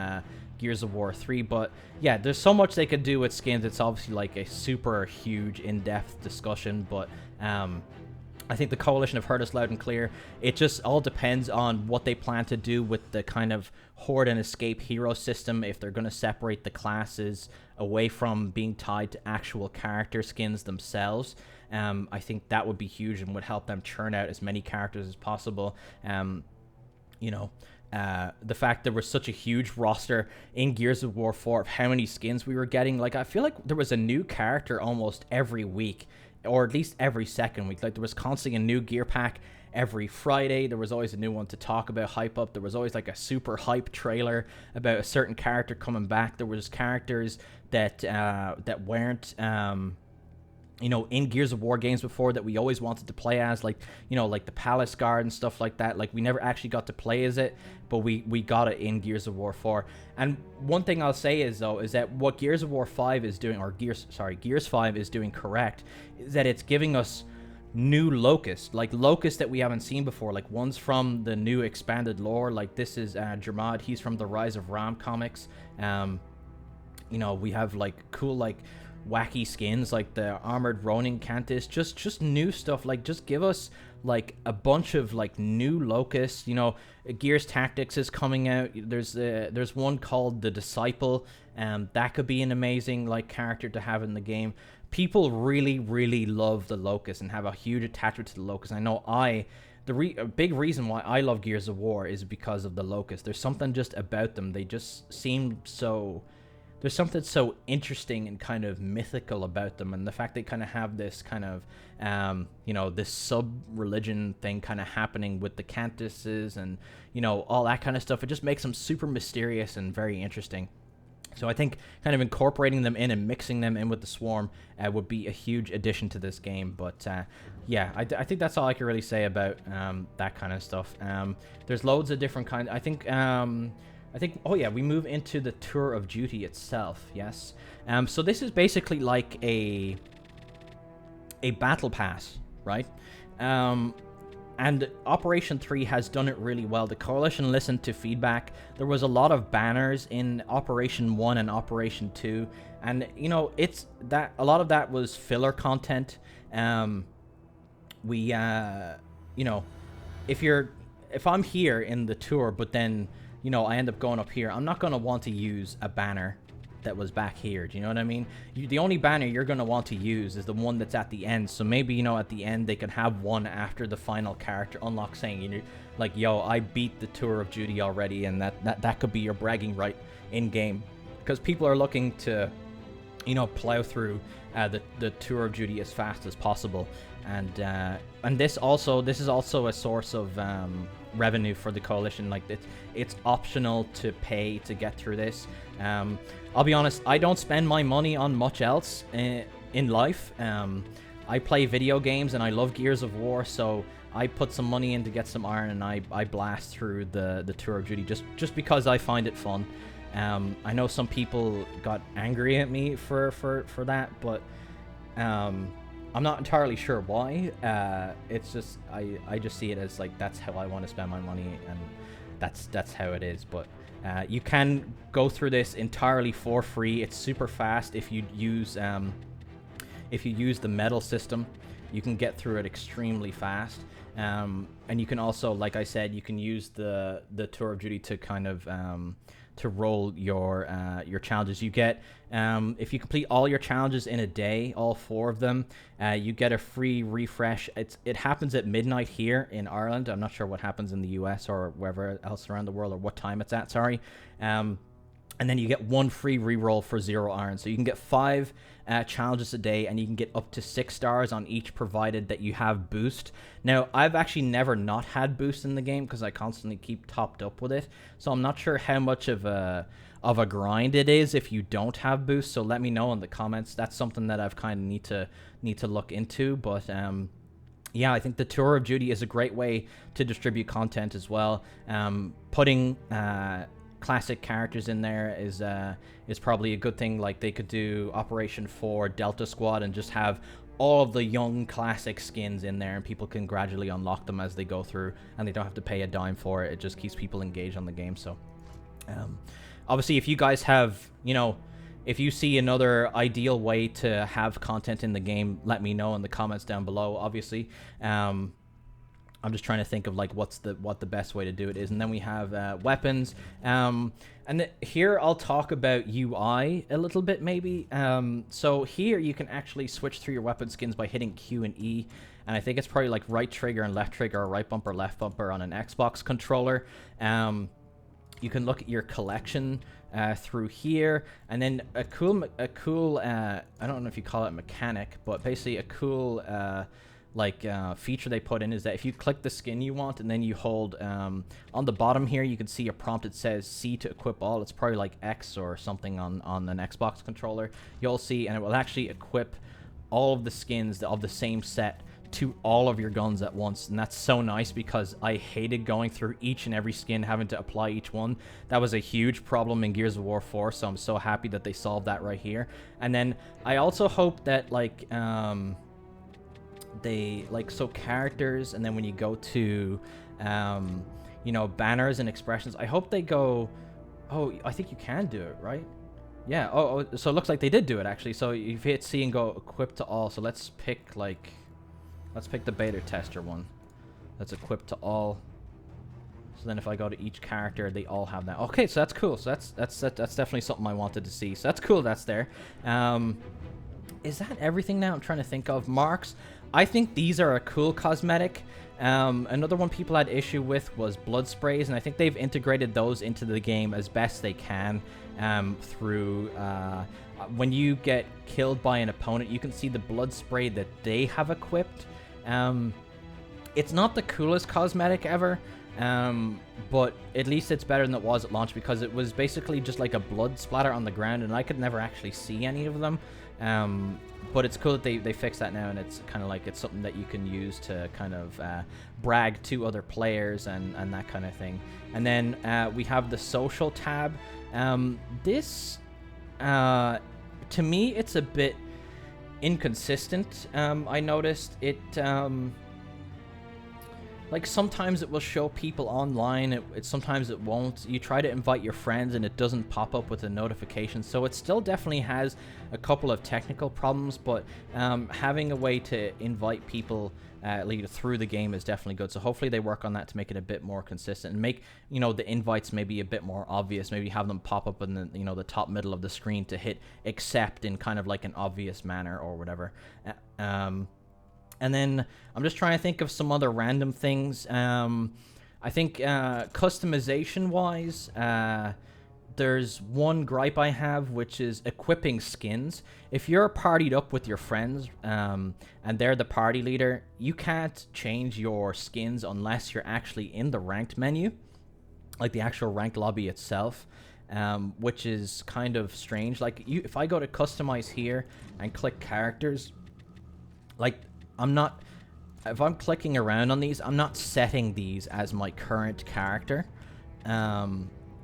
Gears of War 3. But yeah, there's so much they could do with skins. It's obviously like a super huge in-depth discussion, but I think the Coalition have heard us loud and clear. It just all depends on what they plan to do with the kind of Horde and Escape hero system, if they're going to separate the classes away from being tied to actual character skins themselves. I think that would be huge and would help them churn out as many characters as possible. You know, the fact there was such a huge roster in Gears of War 4 of how many skins we were getting. Like, I feel like there was a new character almost every week, or at least every second week. Like, there was constantly a new gear pack every Friday. There was always a new one to talk about, hype up. There was always like a super hype trailer about a certain character coming back. There was characters that weren't you know, in Gears of War games before that we always wanted to play as, like, you know, like the Palace Guard and stuff like that. Like, we never actually got to play as it, but we got it in Gears of War 4. And one thing I'll say is, though, is that what Gears of War 5 is doing, or Gears 5 is doing correct, is that it's giving us new Locusts, like Locusts that we haven't seen before, like ones from the new expanded lore. Like, this is Jermad. He's from the Rise of Ram comics. You know, we have like cool, like, wacky skins like the Armored Ronin Cantus, just new stuff. Like, just give us like a bunch of like new Locusts. You know, Gears Tactics is coming out. There's one called the Disciple, that could be an amazing like character to have in the game. People really love the Locusts and have a huge attachment to the Locusts. I know a big reason why I love Gears of War is because of the Locusts. There's something just about them. They just seem so... There's something so interesting and kind of mythical about them, and the fact they kind of have this kind of, you know, this sub-religion thing kind of happening with the Cantuses and, you know, all that kind of stuff. It just makes them super mysterious and very interesting. So I think kind of incorporating them in and mixing them in with the Swarm would be a huge addition to this game. But yeah, I think that's all I can really say about that kind of stuff. There's loads of different kinds. I think, oh yeah, we move into the Tour of Duty itself, yes. So this is basically like a battle pass, right? And Operation 3 has done it really well. The Coalition listened to feedback. There was a lot of banners in Operation 1 and Operation 2. And, you know, it's that a lot of that was filler content. You know, if I'm here in the tour, but then, you know, I end up going up here, I'm not going to want to use a banner that was back here. Do you know what I mean? The only banner you're going to want to use is the one that's at the end. So maybe, you know, at the end they could have one after the final character unlock saying, you know, like, yo, I beat the Tour of Duty already, and that could be your bragging right in game, because people are looking to, you know, plow through the Tour of Duty as fast as possible. And this is also a source of revenue for the Coalition. Like, it's optional to pay to get through this. I'll be honest, I don't spend my money on much else in life. I play video games and I love Gears of War, so I put some money in to get some iron, and I blast through the Tour of Duty just because I find it fun. I know some people got angry at me for that, but I'm not entirely sure why. It's just I just see it as like, that's how I want to spend my money, and that's how it is. But you can go through this entirely for free. It's super fast if you use the medal system. You can get through it extremely fast. And you can also, like I said, you can use the Tour of Duty to kind of to roll your challenges. You get, if you complete all your challenges in a day, all 4 of them, you get a free refresh. It happens at midnight here in Ireland. I'm not sure what happens in the US or wherever else around the world, or what time it's at, sorry. And then you get 1 free reroll for 0 iron. So you can get 5 challenges a day, and you can get up to 6 stars on each, provided that you have boost. Now, I've actually never not had boost in the game, because I constantly keep topped up with it. So I'm not sure how much of a grind it is if you don't have boost. So let me know in the comments. That's something that I've kind of need to look into. But yeah, I think the Tour of Duty is a great way to distribute content as well. Putting classic characters in there is probably a good thing. Like, they could do Operation 4 Delta Squad and just have all of the young classic skins in there, and people can gradually unlock them as they go through, and they don't have to pay a dime for it. It just keeps people engaged on the game. So obviously, if you guys have, you know, if you see another ideal way to have content in the game, let me know in the comments down below. Obviously, I'm just trying to think of like what the best way to do it is. And then we have weapons. And here I'll talk about UI a little bit, maybe. So here you can actually switch through your weapon skins by hitting Q and E. And I think it's probably like right trigger and left trigger, or right bumper, left bumper on an Xbox controller. You can look at your collection through here, and then a cool I don't know if you call it mechanic, but basically a cool feature they put in is that if you click the skin you want, and then you hold on the bottom here, you can see a prompt. It says C to equip all. It's probably like X or something on an Xbox controller. You'll see, and it will actually equip all of the skins of the same set to all of your guns at once. And that's so nice, because I hated going through each and every skin, having to apply each one. That was a huge problem in Gears of War 4, so I'm so happy that they solved that right here. And then I also hope that like they so characters, and then when you go to you know, banners and expressions, I hope they go, oh, I think you can do it, right? Yeah. Oh, so it looks like they did do it actually. So you hit C and go equip to all. So let's pick the beta tester one. That's equipped to all. So then if I go to each character, they all have that. Okay, so that's cool. So that's definitely something I wanted to see. So that's cool. That's there. Is that everything now? I'm trying to think of marks. I think these are a cool cosmetic. Another one people had issue with was blood sprays, and I think they've integrated those into the game as best they can through when you get killed by an opponent, you can see the blood spray that they have equipped. It's not the coolest cosmetic ever, But at least it's better than it was at launch, because it was basically just like a blood splatter on the ground, and I could never actually see any of them. But it's cool that they fixed that now, and it's kind of like it's something that you can use to kind of brag to other players and that kind of thing. And then we have the social tab. This, to me, it's a bit inconsistent. I noticed it. Like, sometimes it will show people online, sometimes it won't. You try to invite your friends and it doesn't pop up with a notification. So it still definitely has a couple of technical problems, but having a way to invite people like through the game is definitely good. So hopefully they work on that to make it a bit more consistent and make, you know, the invites maybe a bit more obvious. Maybe have them pop up in the, you know, the top middle of the screen to hit accept in kind of like an obvious manner or whatever. And then I'm just trying to think of some other random things. I think customization-wise, there's one gripe I have, which is equipping skins. If you're partied up with your friends and they're the party leader, you can't change your skins unless you're actually in the ranked menu, like the actual ranked lobby itself, which is kind of strange. Like, if I go to customize here and click characters, like, if I'm clicking around on these, I'm not setting these as my current character.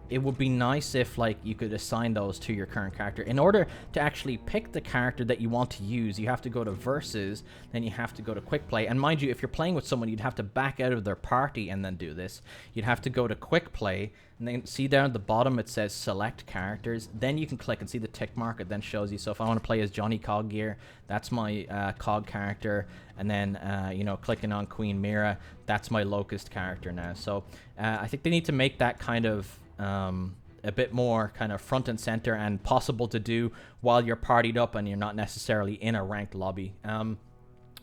It would be nice if, like, you could assign those to your current character. In order to actually pick the character that you want to use, you have to go to Versus, then you have to go to Quick Play. And mind you, if you're playing with someone, you'd have to back out of their party and then do this. You'd have to go to Quick Play, and then see down at the bottom it says Select Characters. Then you can click and see the tick mark. It then shows you. So if I want to play as Johnny Coggear, that's my Cog character. And then, you know, clicking on Queen Mira, that's my Locust character now. So I think they need to make that kind of a bit more kind of front and center and possible to do while you're partied up and you're not necessarily in a ranked lobby.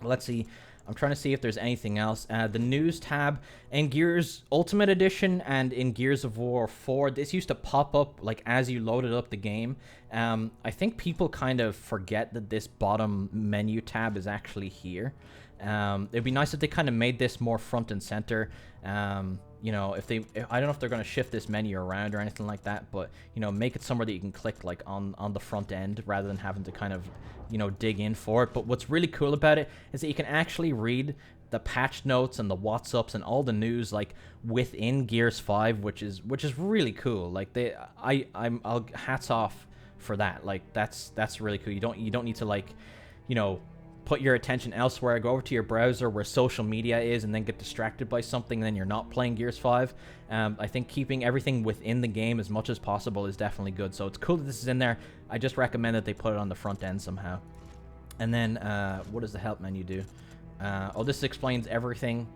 Let's see. I'm trying to see if there's anything else. The news tab in Gears Ultimate Edition and in Gears of War 4, this used to pop up like as you loaded up the game. I think people kind of forget that this bottom menu tab is actually here. It'd be nice if they kind of made this more front and center. You know, I don't know if they're going to shift this menu around or anything like that, but, you know, make it somewhere that you can click, like, on the front end rather than having to kind of, you know, dig in for it. But what's really cool about it is that you can actually read the patch notes and the what's-ups and all the news, like, within Gears 5, which is really cool. Like, I'll hats off for that. Like, that's really cool. You don't need to, like, you know, put your attention elsewhere, go over to your browser where social media is, and then get distracted by something, and then you're not playing Gears 5. I think keeping everything within the game as much as possible is definitely good. So it's cool that this is in there. I just recommend that they put it on the front end somehow. And then, what does the help menu do? This explains everything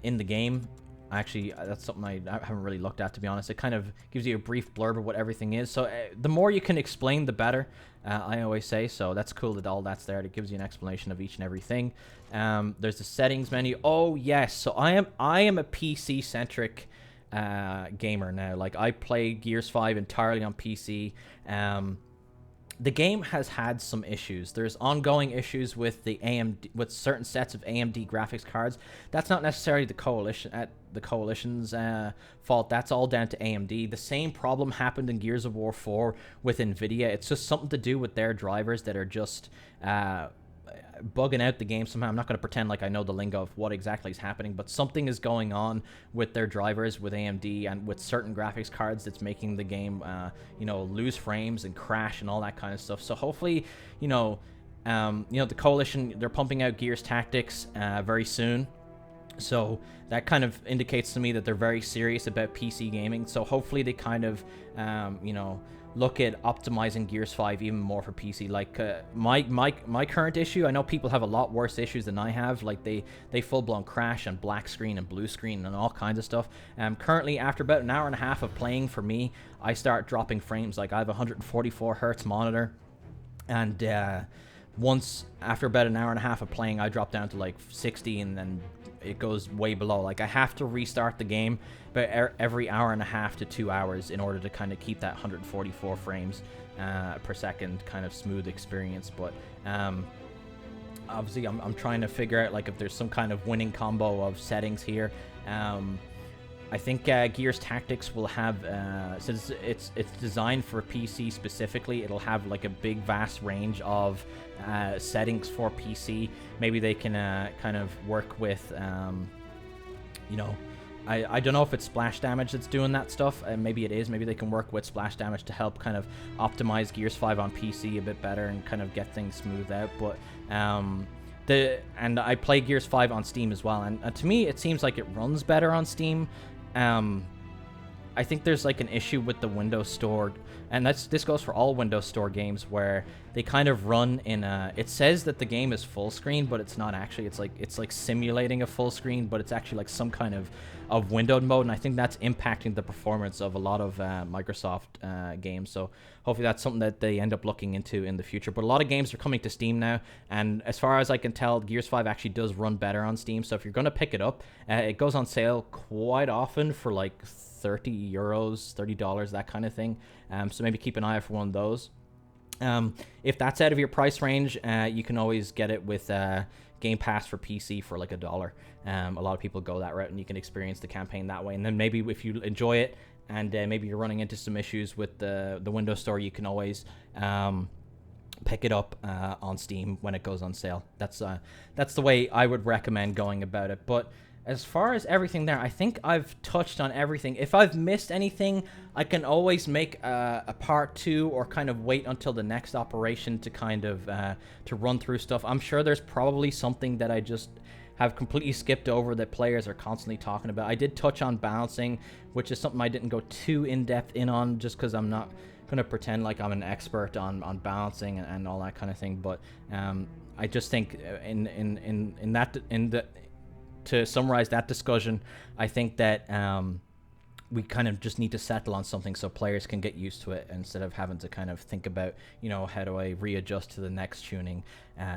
in the game. Actually, that's something I haven't really looked at, to be honest. It kind of gives you a brief blurb of what everything is. So the more you can explain, the better, I always say. So that's cool that all that's there. It gives you an explanation of each and everything. There's the settings menu. Oh, yes. So I am a PC-centric gamer now. Like, I play Gears 5 entirely on PC. The game has had some issues. There's ongoing issues with with certain sets of AMD graphics cards. That's not necessarily the coalition's fault. That's all down to AMD. The same problem happened in Gears of War 4 with Nvidia. It's just something to do with their drivers that are just bugging out the game somehow. I'm not going to pretend like I know the lingo of what exactly is happening, but something is going on with their drivers, with AMD, and with certain graphics cards that's making the game, you know, lose frames and crash and all that kind of stuff. So hopefully, you know, the Coalition, they're pumping out Gears Tactics very soon. So that kind of indicates to me that they're very serious about PC gaming. So hopefully they kind of, you know, look at optimizing Gears 5 even more for PC. Like, my current issue, I know people have a lot worse issues than I have. Like, they full-blown crash and black screen and blue screen and all kinds of stuff. Currently, after about an hour and a half of playing, for me, I start dropping frames. Like, I have a 144 hertz monitor, and once after about an hour and a half of playing, I drop down to like 60, and then it goes way below. Like, I have to restart the game about every hour and a half to 2 hours in order to kind of keep that 144 frames per second kind of smooth experience. But obviously I'm trying to figure out, like, if there's some kind of winning combo of settings here. I think Gears Tactics will have, since it's designed for PC specifically, it'll have like a big vast range of settings for PC. Maybe they can kind of work with, you know, I don't know if it's splash damage that's doing that stuff. Maybe it is. Maybe they can work with splash damage to help kind of optimize Gears 5 on PC a bit better and kind of get things smoothed out. But and I play Gears 5 on Steam as well, and to me it seems like it runs better on Steam. I think there's like an issue with the Windows Store, and this goes for all Windows Store games, where they kind of run in it says that the game is full screen, but it's not actually. It's like simulating a full screen, but it's actually like some kind of windowed mode, and I think that's impacting the performance of a lot of Microsoft games. So hopefully that's something that they end up looking into in the future. But a lot of games are coming to Steam now, and as far as I can tell, Gears 5 actually does run better on Steam. So if you're going to pick it up, it goes on sale quite often for like 30 euros, $30, that kind of thing. So maybe keep an eye out for one of those. If that's out of your price range, you can always get it with Game Pass for PC for like $1. A lot of people go that route, and you can experience the campaign that way. And then maybe if you enjoy it, and maybe you're running into some issues with the Windows Store, you can always pick it up on Steam when it goes on sale. That's the way I would recommend going about it. But as far as everything there, I think I've touched on everything. If I've missed anything, I can always make a part 2, or kind of wait until the next operation to kind of to run through stuff. I'm sure there's probably something that I just have completely skipped over that players are constantly talking about. I did touch on balancing, which is something I didn't go too in-depth in on, just because I'm not going to pretend like I'm an expert on balancing and all that kind of thing. But I just think to summarize that discussion, I think that we kind of just need to settle on something so players can get used to it, instead of having to kind of think about, you know, how do I readjust to the next tuning,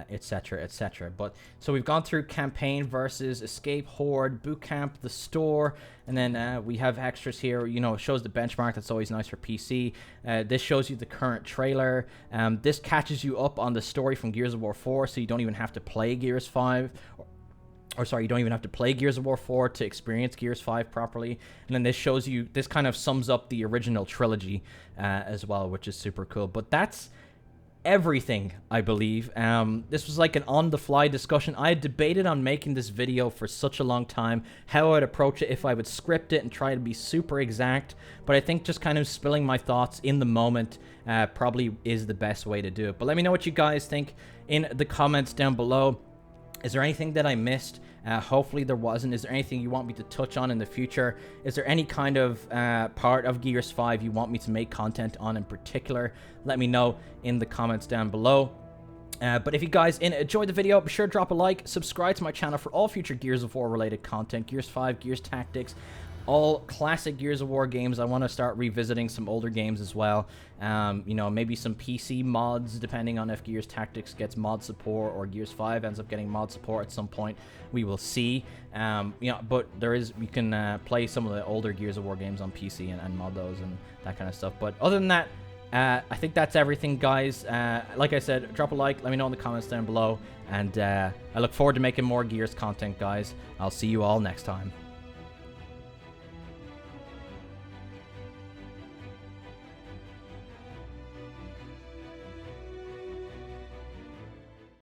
etc., etc. But so we've gone through campaign versus escape, horde, bootcamp, the store, and then we have extras here. You know, it shows the benchmark. That's always nice for PC. This shows you the current trailer. This catches you up on the story from Gears of War 4, so you don't even have to play Gears 5. Or sorry, you don't even have to play Gears of War 4 to experience Gears 5 properly. And then this shows you, this kind of sums up the original trilogy as well, which is super cool. But that's everything, I believe. This was like an on-the-fly discussion. I had debated on making this video for such a long time, how I'd approach it, if I would script it and try to be super exact. But I think just kind of spilling my thoughts in the moment probably is the best way to do it. But let me know what you guys think in the comments down below. Is there anything that I missed? Hopefully there wasn't. Is there anything you want me to touch on in the future? Is there any kind of part of Gears 5 you want me to make content on in particular? Let me know in the comments down below. But if you guys enjoyed the video, be sure to drop a like, subscribe to my channel for all future Gears of War related content, Gears 5, Gears Tactics, all classic Gears of War games. I want to start revisiting some older games as well. You know, maybe some PC mods, depending on if Gears Tactics gets mod support or Gears 5 ends up getting mod support at some point. We will see. You know, but you can play some of the older Gears of War games on PC and mod those and that kind of stuff. But other than that, I think that's everything, guys. Like I said, drop a like, let me know in the comments down below, and I look forward to making more Gears content, guys. I'll see you all next time.